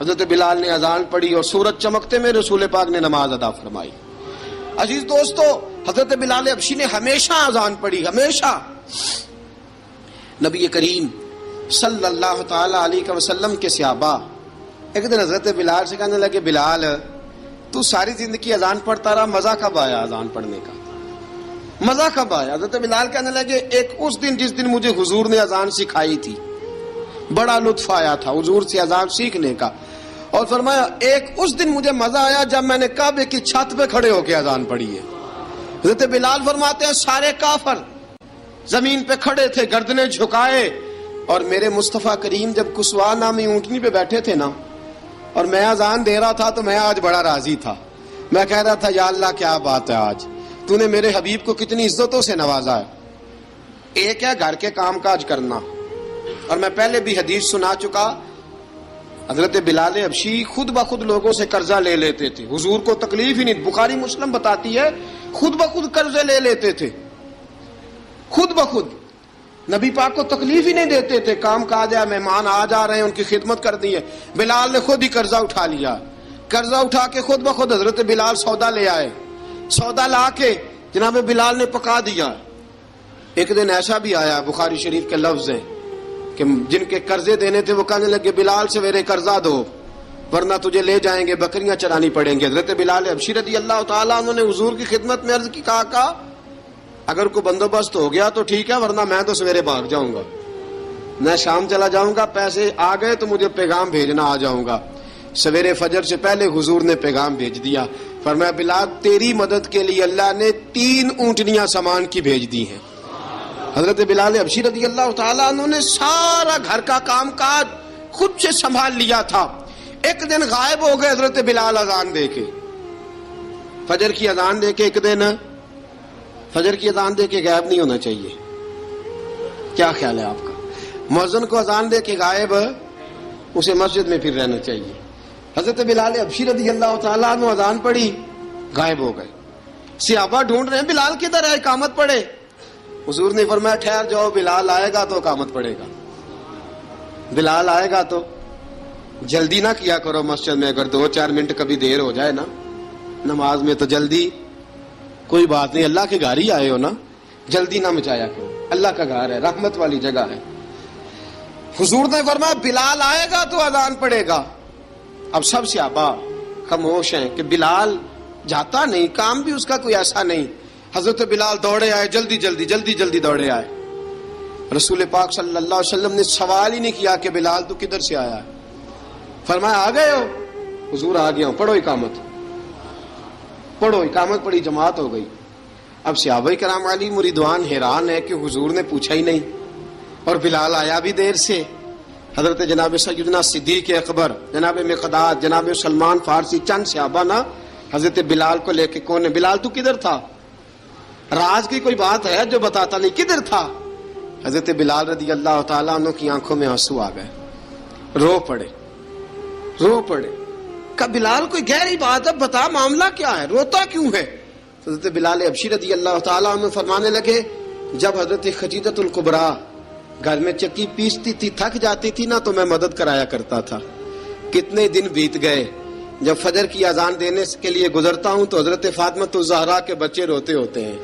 حضرت بلال نے اذان پڑھی اور سورج چمکتے میں رسول پاک نے نماز ادا فرمائی. عزیز دوستو حضرت بلال حبشی نے ہمیشہ اذان پڑھی، ہمیشہ. نبی کریم صلی اللہ تعالی علیہ وسلم کے صحابہ ایک دن حضرت بلال سے کہنے لگے بلال تو ساری زندگی اذان پڑھتا رہا، مزہ کب آیا اذان پڑھنے کا؟ مزہ کب آیا؟ حضرت بلال کہنے لگے ایک اس دن جس دن مجھے حضور نے اذان سکھائی تھی، بڑا لطف آیا تھا حضور سے اذان سیکھنے کا. اور فرمایا ایک اس دن مجھے مزہ آیا جب میں نے کعبے کی چھت پہ کھڑے ہو کے اذان پڑھی ہے. حضرت بلال فرماتے ہیں سارے کافر زمین پہ کھڑے تھے گردنیں جھکائے، اور میرے مصطفیٰ کریم جب کسوا نامی اونٹنی پہ بیٹھے تھے نا اور میں اذان دے رہا تھا تو میں آج بڑا راضی تھا. میں کہہ رہا تھا یا اللہ کیا بات ہے، آج تو نے میرے حبیب کو کتنی عزتوں سے نوازا ہے. ایک ہے گھر کے کام کاج کرنا، اور میں پہلے بھی حدیث سنا چکا، حضرت بلال حبشی خود بخود لوگوں سے قرضہ لے لیتے تھے، حضور کو تکلیف ہی نہیں. بخاری مسلم بتاتی ہے خود بخود قرضے لے لیتے تھے، خود بخود نبی پاک کو تکلیف ہی نہیں دیتے تھے. کام کاج ہے، مہمان آ جا رہے ہیں، ان کی خدمت کر دی ہے. بلال نے خود ہی قرضہ اٹھا لیا، قرضہ اٹھا کے خود بخود حضرت بلال سودا لے آئے، سودا لا کے جناب بلال نے پکا دیا. ایک دن ایسا بھی آیا بخاری شریف کے لفظ ہیں کہ جن کے قرضے دینے تھے وہ کہنے لگے بلال سویرے قرضہ دو. ورنہ تجھے لے جائیں گے، بکریاں چرانی پڑیں گے۔ حضرت بلال حبشی رضی اللہ تعالیٰ عنہ نے حضور کی خدمت میں عرض کی، کہا اگر کوئی بندوبست ہو گیا تو ٹھیک ہے، ورنہ میں تو سویرے بھاگ جاؤں گا، میں شام چلا جاؤں گا، پیسے آ گئے تو مجھے پیغام بھیجنا، آ جاؤں گا۔ سویرے فجر سے پہلے حضور نے پیغام بھیج دیا، فرمایا بلال تیری مدد کے لیے اللہ نے 3 اونٹنیاں سامان کی بھیج دی ہیں۔ حضرت بلال حبشی رضی اللہ تعالیٰ عنہ نے سارا گھر کا کام کاج خود سے سنبھال لیا تھا۔ ایک دن غائب ہو گئے حضرت بلال اذان دے کے، فجر کی اذان دے کے، ایک دن فجر کی اذان دے کے غائب نہیں ہونا چاہیے، کیا خیال ہے آپ کا؟ مؤذن کو اذان دے کے غائب، اسے مسجد میں پھر رہنا چاہیے۔ حضرت بلال حبشی رضی اللہ تعالیٰ عنہ اذان پڑھی، غائب ہو گئے۔ صحابہ ڈھونڈ رہے ہیں بلال کدھر ہے، اقامت پڑھے۔ حضور نے فرمایا ٹھہر جاؤ، بلال آئے گا تو اقامت پڑھے گا، بلال آئے گا تو جلدی نہ کیا کرو مسجد میں، اگر 2-4 منٹ کبھی دیر ہو جائے نا نماز میں تو جلدی کوئی بات نہیں، اللہ کے گھر ہی آئے ہو نا، جلدی نہ مچایا کرو، اللہ کا گھر ہے، رحمت والی جگہ ہے۔ حضور نے فرمایا بلال آئے گا تو اذان پڑے گا۔ اب سب صحابہ خاموش ہیں کہ بلال جاتا نہیں، کام بھی اس کا کوئی ایسا نہیں۔ حضرت بلال دوڑے آئے، جلدی دوڑے آئے۔ رسول پاک صلی اللہ علیہ وسلم نے سوال ہی نہیں کیا کہ بلال تو کدھر سے آیا ہے، فرمایا آ گئے ہو؟ حضور آ گیا ہوں، پڑھو اقامت پڑھی، جماعت ہو گئی۔ اب صحابہ کرام علی مریدوان حیران ہے کہ حضور نے پوچھا ہی نہیں اور بلال آیا بھی دیر سے۔ حضرت جناب سیدنا صدیق اکبر، جناب مقداد، جناب سلمان فارسی، چند صحابہ نا حضرت بلال کو لے کے، کون ہے بلال تو کدھر تھا؟ راز کی کوئی بات ہے جو بتاتا نہیں، کدھر تھا؟ حضرت بلال رضی اللہ تعالیٰ عنہ کی آنکھوں میں آنسو آ گئے، رو پڑے۔ کہ بلال کوئی گہری بات ہے، بتا معاملہ کیا ہے، روتا کیوں ہے؟ حضرت بلال حبشی رضی اللہ تعالیٰ عنہ فرمانے لگے، جب حضرت خدیجہ الکبریٰ گھر میں چکی پیستی تھی، تھک جاتی تھی نا تو میں مدد کرایا کرتا تھا۔ کتنے دن بیت گئے، جب فجر کی اذان دینے کے لیے گزرتا ہوں تو حضرت فاطمہ الزہرا کے بچے روتے ہوتے ہیں۔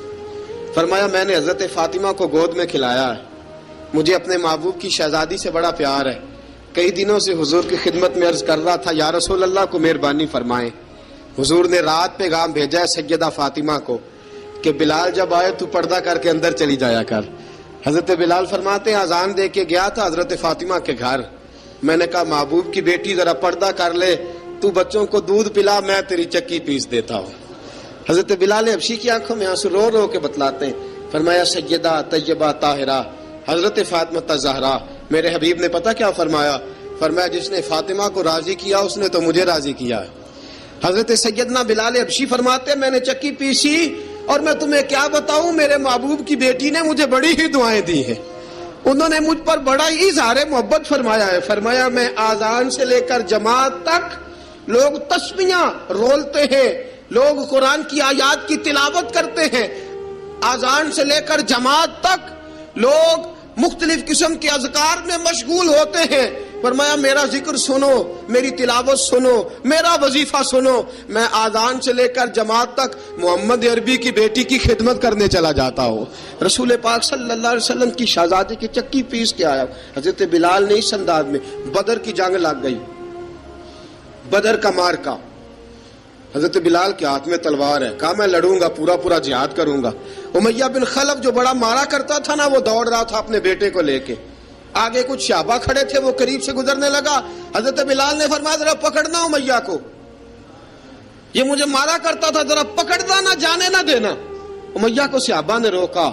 فرمایا میں نے حضرت فاطمہ کو گود میں کھلایا ہے، مجھے اپنے محبوب کی شہزادی سے بڑا پیار ہے۔ کئی دنوں سے حضور کی خدمت میں عرض کر رہا تھا یا رسول اللہ کو مہربانی فرمائیں۔ حضور نے رات پیغام بھیجا ہے سیدہ فاطمہ کو کہ بلال جب آئے تو پردہ کر کے اندر چلی جایا کر۔ حضرت بلال فرماتے ہیں اذان دے کے گیا تھا حضرت فاطمہ کے گھر، میں نے کہا محبوب کی بیٹی ذرا پردہ کر لے، تو بچوں کو دودھ پلا، میں تیری چکی پیس دیتا ہوں۔ حضرت بلال حبشی کی آنکھوں میں آنسو رو رو کے بتلاتے ہیں، فرمایا سیدہ طیبہ طاہرہ حضرت فاطمہ الزہرا، میرے حبیب نے پتہ کیا فرمایا؟ فرمایا جس نے فاطمہ کو راضی کیا اس نے تو مجھے راضی کیا ہے۔ حضرت سیدنا بلال حبشی فرماتے ہیں میں نے چکی پیسی اور میں تمہیں کیا بتاؤں، میرے محبوب کی بیٹی نے مجھے بڑی ہی دعائیں دی ہیں، انہوں نے مجھ پر بڑا ہی اظہار محبت فرمایا ہے۔ فرمایا میں آذان سے لے کر جماعت تک لوگ تسبیحاں رولتے ہیں، لوگ قرآن کی آیات کی تلاوت کرتے ہیں، آذان سے لے کر جماعت تک لوگ مختلف قسم کے اذکار میں مشغول ہوتے ہیں۔ فرمایا میرا ذکر سنو، میری تلاوت سنو، میرا وظیفہ سنو، میں آذان سے لے کر جماعت تک محمد عربی کی بیٹی کی خدمت کرنے چلا جاتا ہوں۔ رسول پاک صلی اللہ علیہ وسلم کی شہزادی کی چکی پیس کے آیا۔ حضرت بلال نے اس انداز میں، بدر کی جنگ لگ گئی، بدر کا مارکا، حضرت بلال کے ہاتھ میں تلوار ہے، کہا میں لڑوں گا، پورا جہاد کروں گا۔ امیہ بن خلف جو بڑا مارا کرتا تھا نا، وہ دوڑ رہا تھا اپنے بیٹے کو لے کے، آگے کچھ صحابہ کھڑے تھے، وہ قریب سے گزرنے لگا، حضرت بلال نے فرمایا ذرا پکڑنا امیہ کو، یہ مجھے مارا کرتا تھا، ذرا پکڑنا، نہ جانے نہ دینا۔ امیہ کو صحابہ نے روکا،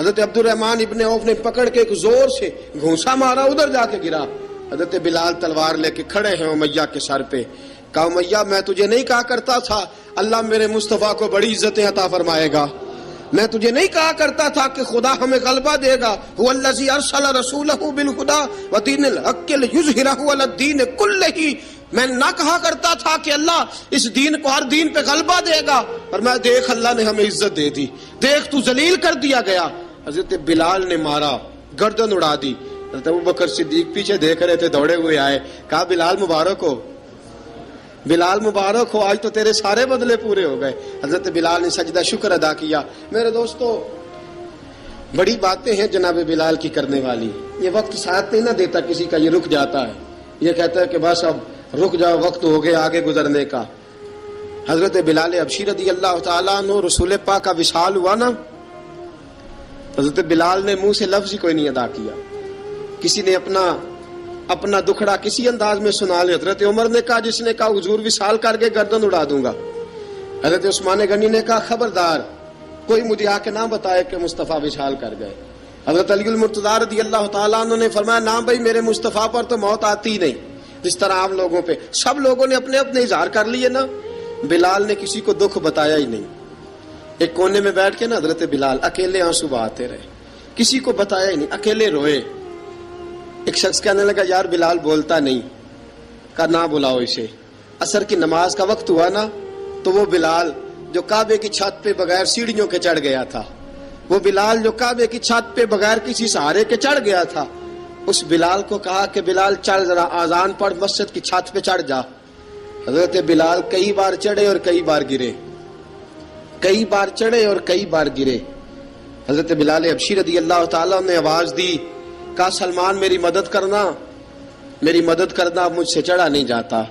حضرت عبد الرحمن ابن عوف نے پکڑ کے ایک زور سے گھونسا مارا، ادھر جا کے گرا۔ حضرت بلال تلوار لے کے کھڑے ہیں امیہ کے سر پہ۔ کہا امیہ میں تجھے نہیں کہا کرتا تھا اللہ میرے مصطفیٰ کو بڑی عزتیں عطا فرمائے گا؟ میں تجھے نہیں کہا کرتا تھا کہ خدا ہمیں غلبہ دے گا؟ هو الذی ارسل رسولہ بالہدی ودین الحق لیظہرہ علی الدین کلہ، میں نہ کہا کرتا تھا کہ اللہ اس دین کو ہر دین پہ غلبہ دے گا، اور میں دیکھ اللہ نے ہمیں عزت دے دی، دیکھ تو ذلیل کر دیا گیا۔ حضرت بلال نے مارا، گردن اڑا دی۔ حضرت ابوبکر صدیق پیچھے دیکھ رہے تھے، دوڑے ہوئے آئے، کہا بلال مبارک ہو، بلال مبارک ہو، آج تو تیرے سارے بدلے پورے ہو گئے۔ حضرت بلال نے سجدہ شکر ادا کیا۔ میرے دوستو بڑی باتیں ہیں جناب بلال کی کرنے والی، یہ وقت ساتھ نہیں نہ دیتا کسی کا، یہ رک جاتا ہے، یہ کہتا ہے کہ بس اب رک جاؤ وقت ہو گیا آگے گزرنے کا. حضرت بلال حبشی رضی اللہ تعالیٰ عنہ رسول پاک کا وصال ہوا نا، حضرت بلال نے منہ سے لفظ ہی کوئی نہیں ادا کیا. کسی نے اپنا دکھڑا کسی انداز میں سنا لے. حضرت عمر نے کہا، جس نے کہا حضور وصال کر کے گردن اڑا دوں گا. حضرت عثمان غنی نے کہا خبردار کوئی مجھے آ کے نہ بتائے کہ مصطفیٰ وصال کر گئے. حضرت علی المرتضیٰ رضی اللہ تعالیٰ عنہ نے فرمایا، نہ بھائی میرے مصطفیٰ پر تو موت آتی ہی نہیں. جس طرح عام لوگوں پہ سب لوگوں نے اپنے اپنے اظہار کر لیے نا، بلال نے کسی کو دکھ بتایا ہی نہیں. ایک کونے میں بیٹھ کے نا حضرت بلال اکیلے آنسو بہاتے رہے، کسی کو بتایا ہی نہیں، اکیلے روئے. ایک شخص کہنے لگا یار بلال بولتا نہیں. کہا نہ بلاؤ اسے. عصر کی نماز کا وقت ہوا نا تو وہ بلال جو کعبے کی چھت پہ بغیر سیڑھیوں کے چڑھ گیا تھا، وہ بلال جو کعبے کی چھت پہ بغیر کسی سہارے کے چڑھ گیا تھا، اس بلال کو کہا کہ بلال چل ذرا آذان پڑھ، مسجد کی چھت پہ چڑھ جا. حضرت بلال کئی بار چڑھے اور کئی بار گرے، کئی بار چڑھے اور کئی بار گرے. حضرت بلال حبشی رضی اللہ تعالیٰ نے آواز دی، کہا سلمان میری مدد کرنا، میری مدد کرنا. اب مجھ سے چڑھا نہیں جاتا،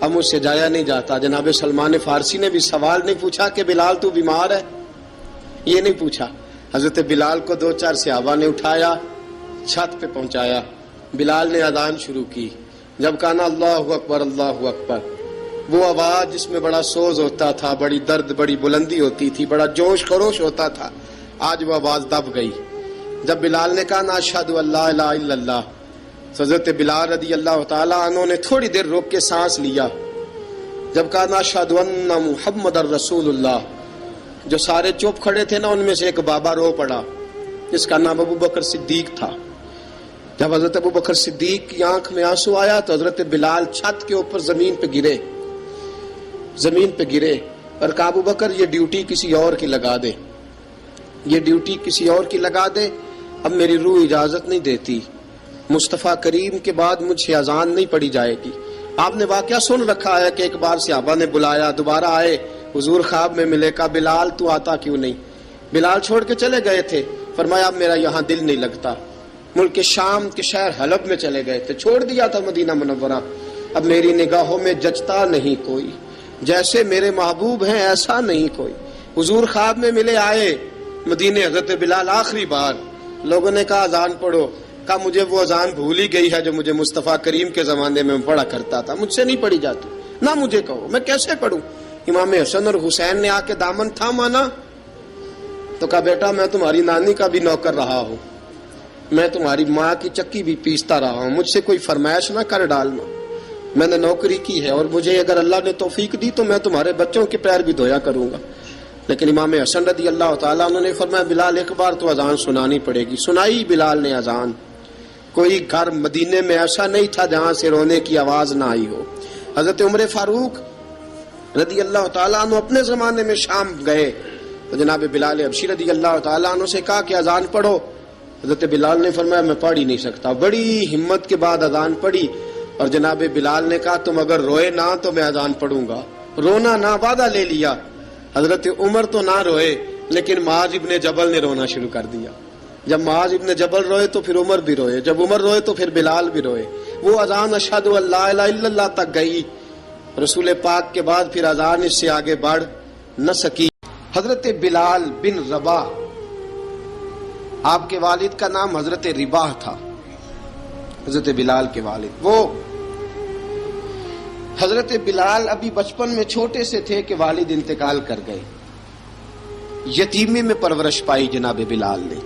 اب مجھ سے جایا نہیں جاتا. جناب سلمان فارسی نے بھی سوال نہیں پوچھا کہ بلال تو بیمار ہے، یہ نہیں پوچھا. حضرت بلال کو 2-4 صحابہ نے اٹھایا، چھت پہ پہنچایا. بلال نے اذان شروع کی. جب کہا نا اللہ اکبر اللہ اکبر، وہ آواز جس میں بڑا سوز ہوتا تھا، بڑی درد، بڑی بلندی ہوتی تھی، بڑا جوش خروش ہوتا تھا، آج وہ آواز دب گئی. جب بلال نے کہا نا اشہد ان لا الہ الا اللہ، حضرت بلال رضی اللہ تعالیٰ عنہ نے تھوڑی دیر روک کے سانس لیا. جب کہا نا اشہد ان محمد الرسول اللہ، جو سارے چپ کھڑے تھے نا ان میں سے ایک بابا رو پڑا جس کا نام ابو بکر صدیق تھا. جب حضرت ابو بکر صدیق کی آنکھ میں آنسو آیا تو حضرت بلال چھت کے اوپر زمین پہ گرے اور کہا ابو بکر یہ ڈیوٹی کسی اور کی لگا دے، یہ ڈیوٹی کسی اور کی لگا دے، اب میری روح اجازت نہیں دیتی، مصطفیٰ کریم کے بعد مجھ سے اذان نہیں پڑھی جائے گی. آپ نے واقعہ سن رکھا ہے کہ ایک بار صحابہ نے بلایا، دوبارہ آئے، حضور خواب میں ملے. کہا بلال تو آتا کیوں نہیں؟ بلال چھوڑ کے چلے گئے تھے. فرمایا اب میرا یہاں دل نہیں لگتا. ملک شام کے شہر حلب میں چلے گئے تھے، چھوڑ دیا تھا مدینہ منورہ. اب میری نگاہوں میں جچتا نہیں کوئی، جیسے میرے محبوب ہیں ایسا نہیں کوئی. حضور خواب میں ملے، آئے مدینے. حضرت بلال آخری بار، لوگوں نے کہا اذان پڑھو. کہا مجھے وہ اذان بھول ہی گئی ہے جو مجھے مصطفیٰ کریم کے زمانے میں پڑھا کرتا تھا، مجھ سے نہیں پڑھی جاتی. نہ مجھے کہو، میں کیسے پڑھوں؟ امام حسن اور حسین نے آ کے دامن تھاما نا تو کہا بیٹا میں تمہاری نانی کا بھی نوکر رہا ہوں، میں تمہاری ماں کی چکی بھی پیستا رہا ہوں، مجھ سے کوئی فرمائش نہ کر ڈالنا. میں نے نوکری کی ہے اور مجھے اگر اللہ نے توفیق دی تو میں تمہارے بچوں کے پیر بھی دھویا کروں گا. لیکن امام حسن رضی اللہ تعالیٰ عنہ نے فرمایا بلال ایک بار تو اذان سنانی پڑے گی. سنائی بلال نے اذان. کوئی گھر مدینے میں ایسا نہیں تھا جہاں سے رونے کی آواز نہ آئی ہو. حضرت عمر فاروق رضی اللہ تعالیٰ عنہ اپنے زمانے میں شام گئے تو جناب بلال حبشی رضی اللہ تعالیٰ عنہ سے کہا کہ اذان پڑھو. حضرت بلال نے فرمایا میں پڑھ ہی نہیں سکتا. بڑی ہمت کے بعد اذان پڑھی اور جناب بلال نے کہا تم اگر روئے نہ تو میں اذان پڑھوں گا. رونا نہ، وعدہ لے لیا. حضرت عمر تو نہ روئے لیکن معاذ ابن جبل نے رونا شروع کر دیا. جب معاذ ابن جبل روئے تو پھر عمر بھی روئے، جب عمر روئے تو پھر بلال بھی روئے. وہ اذان اشہد ان لا الہ الا اللہ تک گئی. رسول پاک کے بعد پھر اذان اس سے آگے بڑھ نہ سکی. حضرت بلال بن رباح، آپ کے والد کا نام حضرت رباح تھا، حضرت بلال کے والد. وہ حضرت بلال ابھی بچپن میں چھوٹے سے تھے کہ والد انتقال کر گئے. یتیمی میں پرورش پائی جناب بلال نے.